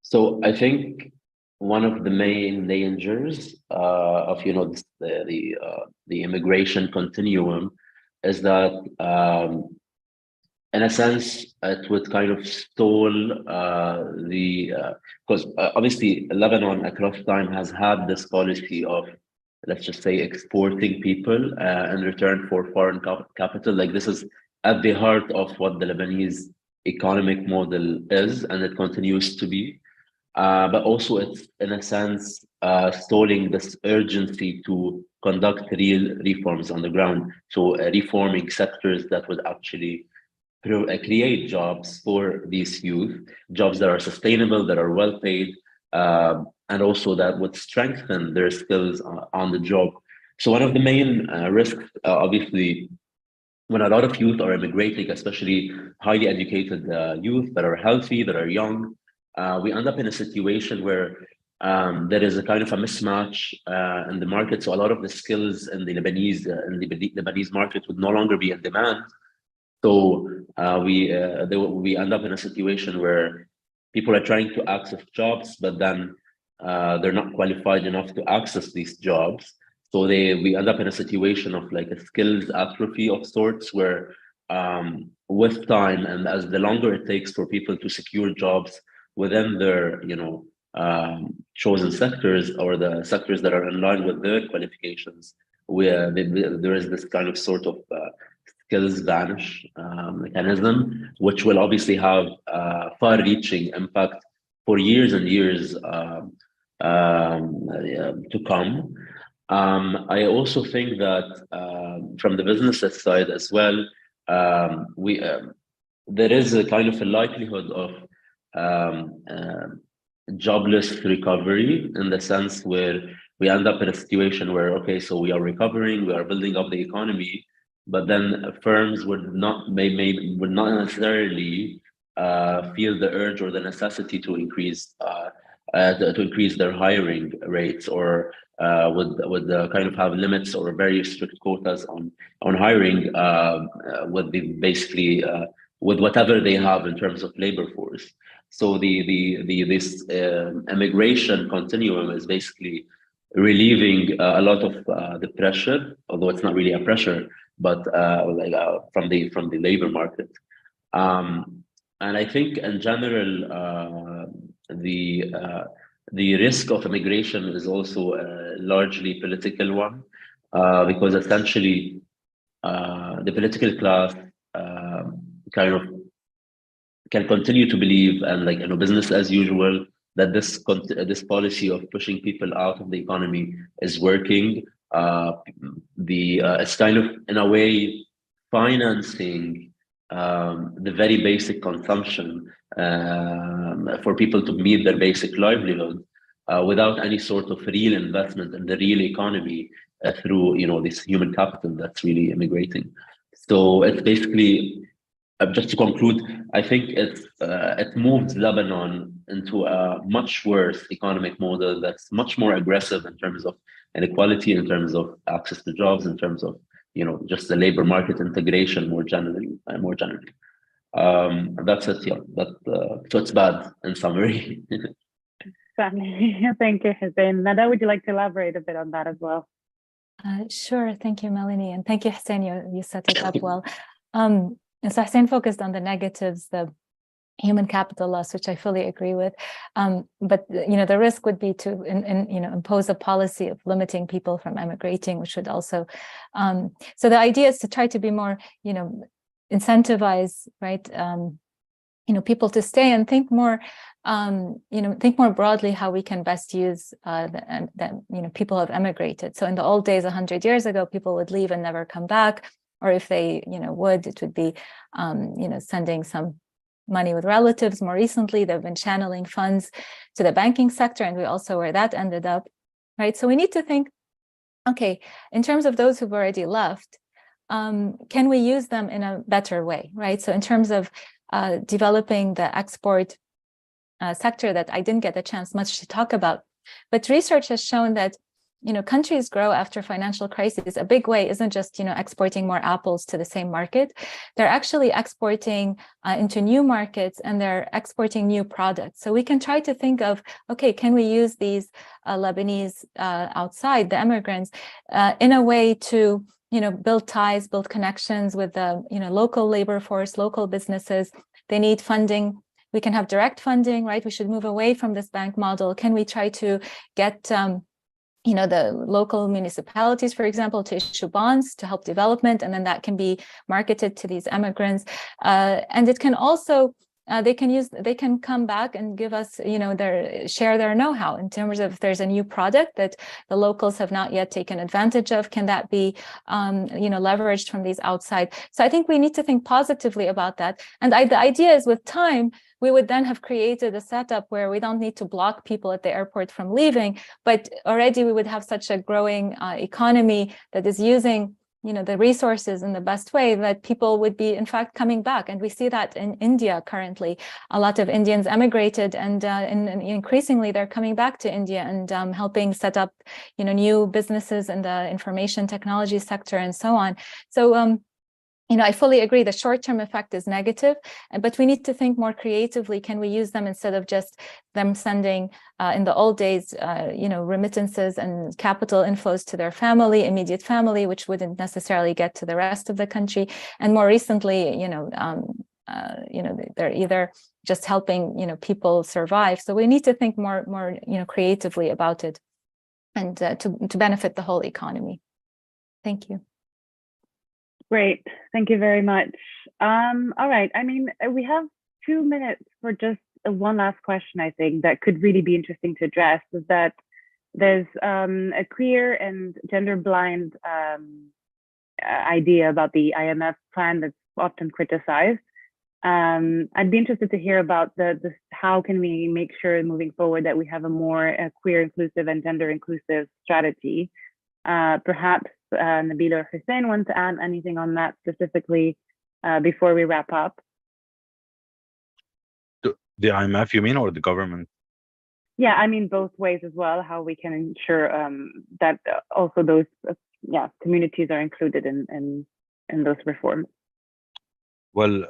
So I think one of the main dangers of the immigration continuum is that in a sense it would kind of stall because obviously Lebanon across time has had this policy of, let's just say, exporting people in return for foreign capital. Like, this is at the heart of what the Lebanese economic model is, and it continues to be. But also it's, in a sense, stalling this urgency to conduct real reforms on the ground. So reforming sectors that would actually create jobs for these youth, jobs that are sustainable, that are well paid, and also that would strengthen their skills on the job. So one of the main risks, obviously, when a lot of youth are immigrating, especially highly educated youth that are healthy, that are young, we end up in a situation where there is a kind of a mismatch in the market. So a lot of the skills in the Lebanese market would no longer be in demand. So we end up in a situation where people are trying to access jobs, but then they're not qualified enough to access these jobs. So we end up in a situation of like a skills atrophy of sorts, where with time and as the longer it takes for people to secure jobs within their chosen sectors, or the sectors that are in line with their qualifications, there is this kind of sort of skills vanish mechanism, which will obviously have far-reaching impact for years and years to come. I also think that from the business side as well, there is a kind of a likelihood of jobless recovery, in the sense where we end up in a situation where, okay, so we are recovering, we are building up the economy, but then firms would not necessarily feel the urge or the necessity to increase their hiring rates, or would kind of have limits or very strict quotas on hiring with with whatever they have in terms of labor force. So this immigration continuum is basically relieving a lot of the pressure, although it's not really a pressure, but from the labor market. And I think in general, the risk of immigration is also a largely political one, because essentially the political class kind of can continue to believe, and business as usual, that this policy of pushing people out of the economy is working. It's kind of, in a way, financing the very basic consumption for people to meet their basic livelihood without any sort of real investment in the real economy through this human capital that's really immigrating. So it's basically, just to conclude, I think it moves Lebanon into a much worse economic model that's much more aggressive in terms of inequality, in terms of access to jobs, in terms of just the labor market integration more generally. That's it. Yeah, so it's bad in summary. Thank you, Hussein. Nada, would you like to elaborate a bit on that as well? Sure. Thank you, Melanie, and thank you, Hussein. You set it up well. And so Hussein focused on the negatives, the human capital loss, which I fully agree with. But the risk would be to impose a policy of limiting people from emigrating, which would also. So the idea is to try to be more, incentivize, right? People to stay and think more, think more broadly how we can best use that people have emigrated. So in the old days, 100 years ago, people would leave and never come back. Or if they, would, it would be, sending some money with relatives. More recently, they've been channeling funds to the banking sector, and we also where that ended up, right? So we need to think, okay, in terms of those who've already left, can we use them in a better way, right? So in terms of developing the export sector that I didn't get a chance much to talk about, but research has shown that countries grow after financial crises. A big way isn't just, exporting more apples to the same market. They're actually exporting into new markets, and they're exporting new products. So we can try to think of, okay, can we use these Lebanese outside, the immigrants, in a way to, build ties, build connections with the, local labor force, local businesses. They need funding. We can have direct funding, right? We should move away from this bank model. Can we try to get the local municipalities, for example, to issue bonds to help development, and then that can be marketed to these immigrants. And it can also, they can come back and give us, share their know-how in terms of if there's a new product that the locals have not yet taken advantage of, can that be, leveraged from these outside? So I think we need to think positively about that. And the idea is, with time, we would then have created a setup where we don't need to block people at the airport from leaving, but already we would have such a growing economy that is using, the resources in the best way, that people would be, in fact, coming back. And we see that in India currently. A lot of Indians emigrated, and increasingly they're coming back to India and helping set up, new businesses in the information technology sector and so on. So, I fully agree the short-term effect is negative, but we need to think more creatively. Can we use them instead of just them sending, in the old days, remittances and capital inflows to their family, immediate family, which wouldn't necessarily get to the rest of the country. And more recently, they're either just helping, people survive. So we need to think more, creatively about it, and to benefit the whole economy. Thank you. Great. Thank you very much. All right. I mean, we have 2 minutes for just one last question, I think, that could really be interesting to address, is that there's a queer and gender blind idea about the IMF plan that's often criticized. I'd be interested to hear about the how can we make sure moving forward that we have a more queer inclusive and gender inclusive strategy. Perhaps Nabil or Hussein want to add anything on that specifically before we wrap up? The IMF, you mean, or the government? Yeah, I mean both ways as well, how we can ensure that also those communities are included in those reforms. Well,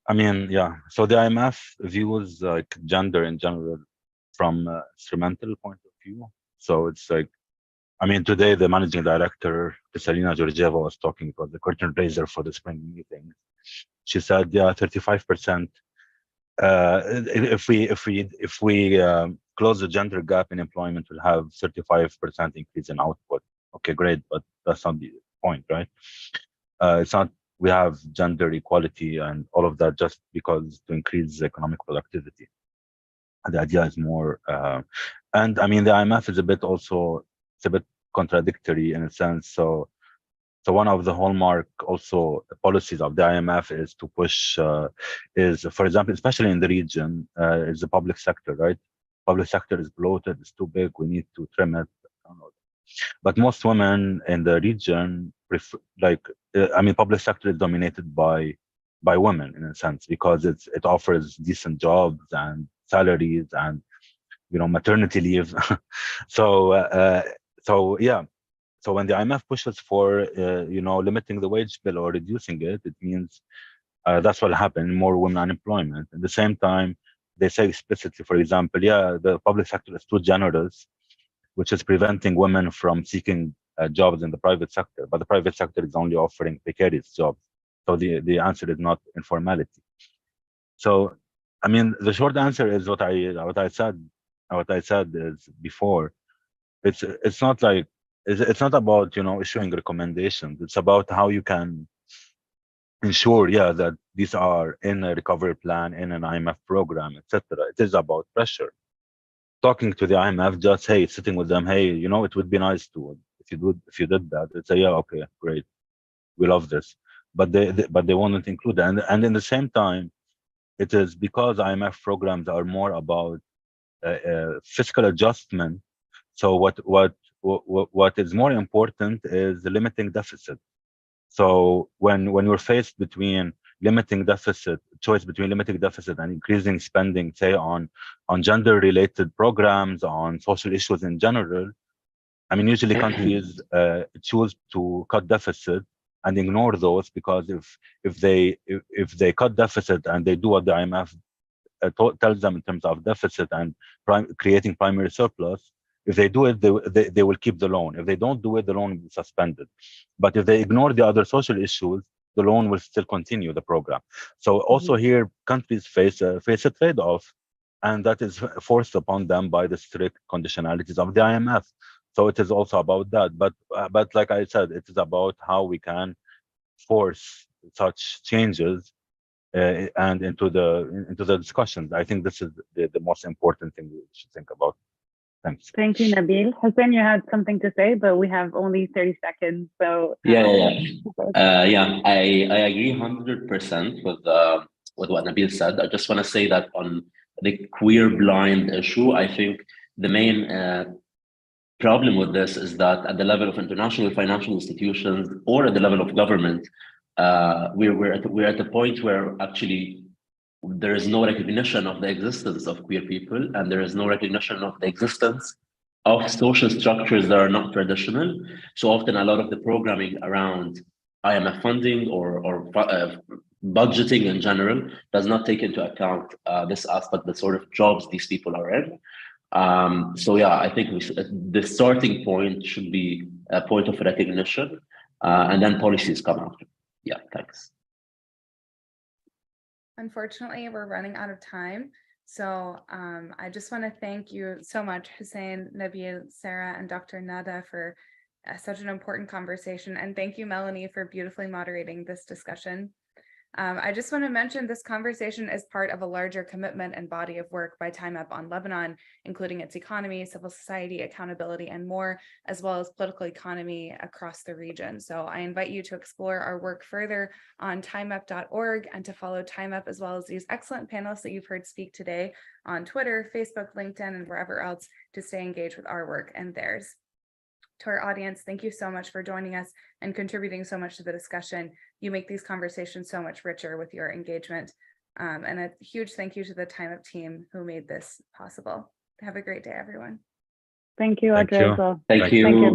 I mean, yeah. So the IMF views like gender in general from an instrumental point of view. So it's like, I mean, today the managing director, Kristalina Georgieva, was talking about the curtain raiser for the spring meeting. She said, yeah, 35%. If we close the gender gap in employment, we'll have 35% increase in output. Okay, great, but that's not the point, right? It's not. We have gender equality and all of that just because to increase economic productivity. The idea is more, and I mean the IMF is a bit also, it's a bit contradictory in a sense. So one of the hallmark also policies of the IMF is to push, is for example, especially in the region, is the public sector, right? Public sector is bloated, it's too big, we need to trim it. But most women in the region prefer, like, I mean, public sector is dominated by women in a sense because it offers decent jobs and salaries and maternity leave. So yeah. So when the IMF pushes for limiting the wage bill or reducing it, it means that's what happened, more women unemployment. At the same time, they say explicitly, for example, yeah, the public sector is too generous, which is preventing women from seeking jobs in the private sector. But the private sector is only offering precarious jobs. So the answer is not informality. So, I mean, the short answer is what I said is before. It's not like, it's not about issuing recommendations. It's about how you can ensure, yeah, that these are in a recovery plan, in an IMF program, etc. It is about pressure. Talking to the IMF, just sitting with them, it would be nice to if you did that. It's yeah, okay, great, we love this, but they won't include that. And in the same time, it is because IMF programs are more about fiscal adjustment. So what is more important is the limiting deficit. So when you're faced between choice between limiting deficit and increasing spending, say on gender-related programs, on social issues in general, I mean, usually countries choose to cut deficit and ignore those because if they cut deficit and they do what the IMF tells them in terms of deficit and creating primary surplus, if they do it, they will keep the loan. If they don't do it, the loan will be suspended. But if they ignore the other social issues, the loan will still continue the program. So also here, countries face a trade-off, and that is forced upon them by the strict conditionalities of the IMF. So it is also about that. But like I said, it is about how we can force such changes and into the discussions. I think this is the most important thing we should think about. Thanks. Thank you, Nabil. Hussein, you had something to say, but we have only 30 seconds. So yeah. I agree 100% with what Nabil said. I just want to say that on the queer blind issue, I think the main problem with this is that at the level of international financial institutions or at the level of government, we're at the point where actually there is no recognition of the existence of queer people, and there is no recognition of the existence of social structures that are not traditional. So often a lot of the programming around IMF funding or budgeting in general does not take into account this aspect, the sort of jobs these people are in. So yeah, I think the starting point should be a point of recognition, and then policies come after. Yeah, thanks. Unfortunately, we're running out of time. So I just want to thank you so much, Hussein, Nabil, Sarah, and Dr. Nada for such an important conversation. And thank you, Melanie, for beautifully moderating this discussion. I just want to mention this conversation is part of a larger commitment and body of work by TIMEP on Lebanon, including its economy, civil society, accountability, and more, as well as political economy across the region. So I invite you to explore our work further on timep.org and to follow TIMEP as well as these excellent panelists that you've heard speak today on Twitter, Facebook, LinkedIn, and wherever else to stay engaged with our work and theirs. To our audience, thank you so much for joining us and contributing so much to the discussion. You make these conversations so much richer with your engagement. And a huge thank you to the TIMEP team who made this possible. Have a great day, everyone. Thank you, Thank Audrey, you. as well. Thank Thank you. Thank you.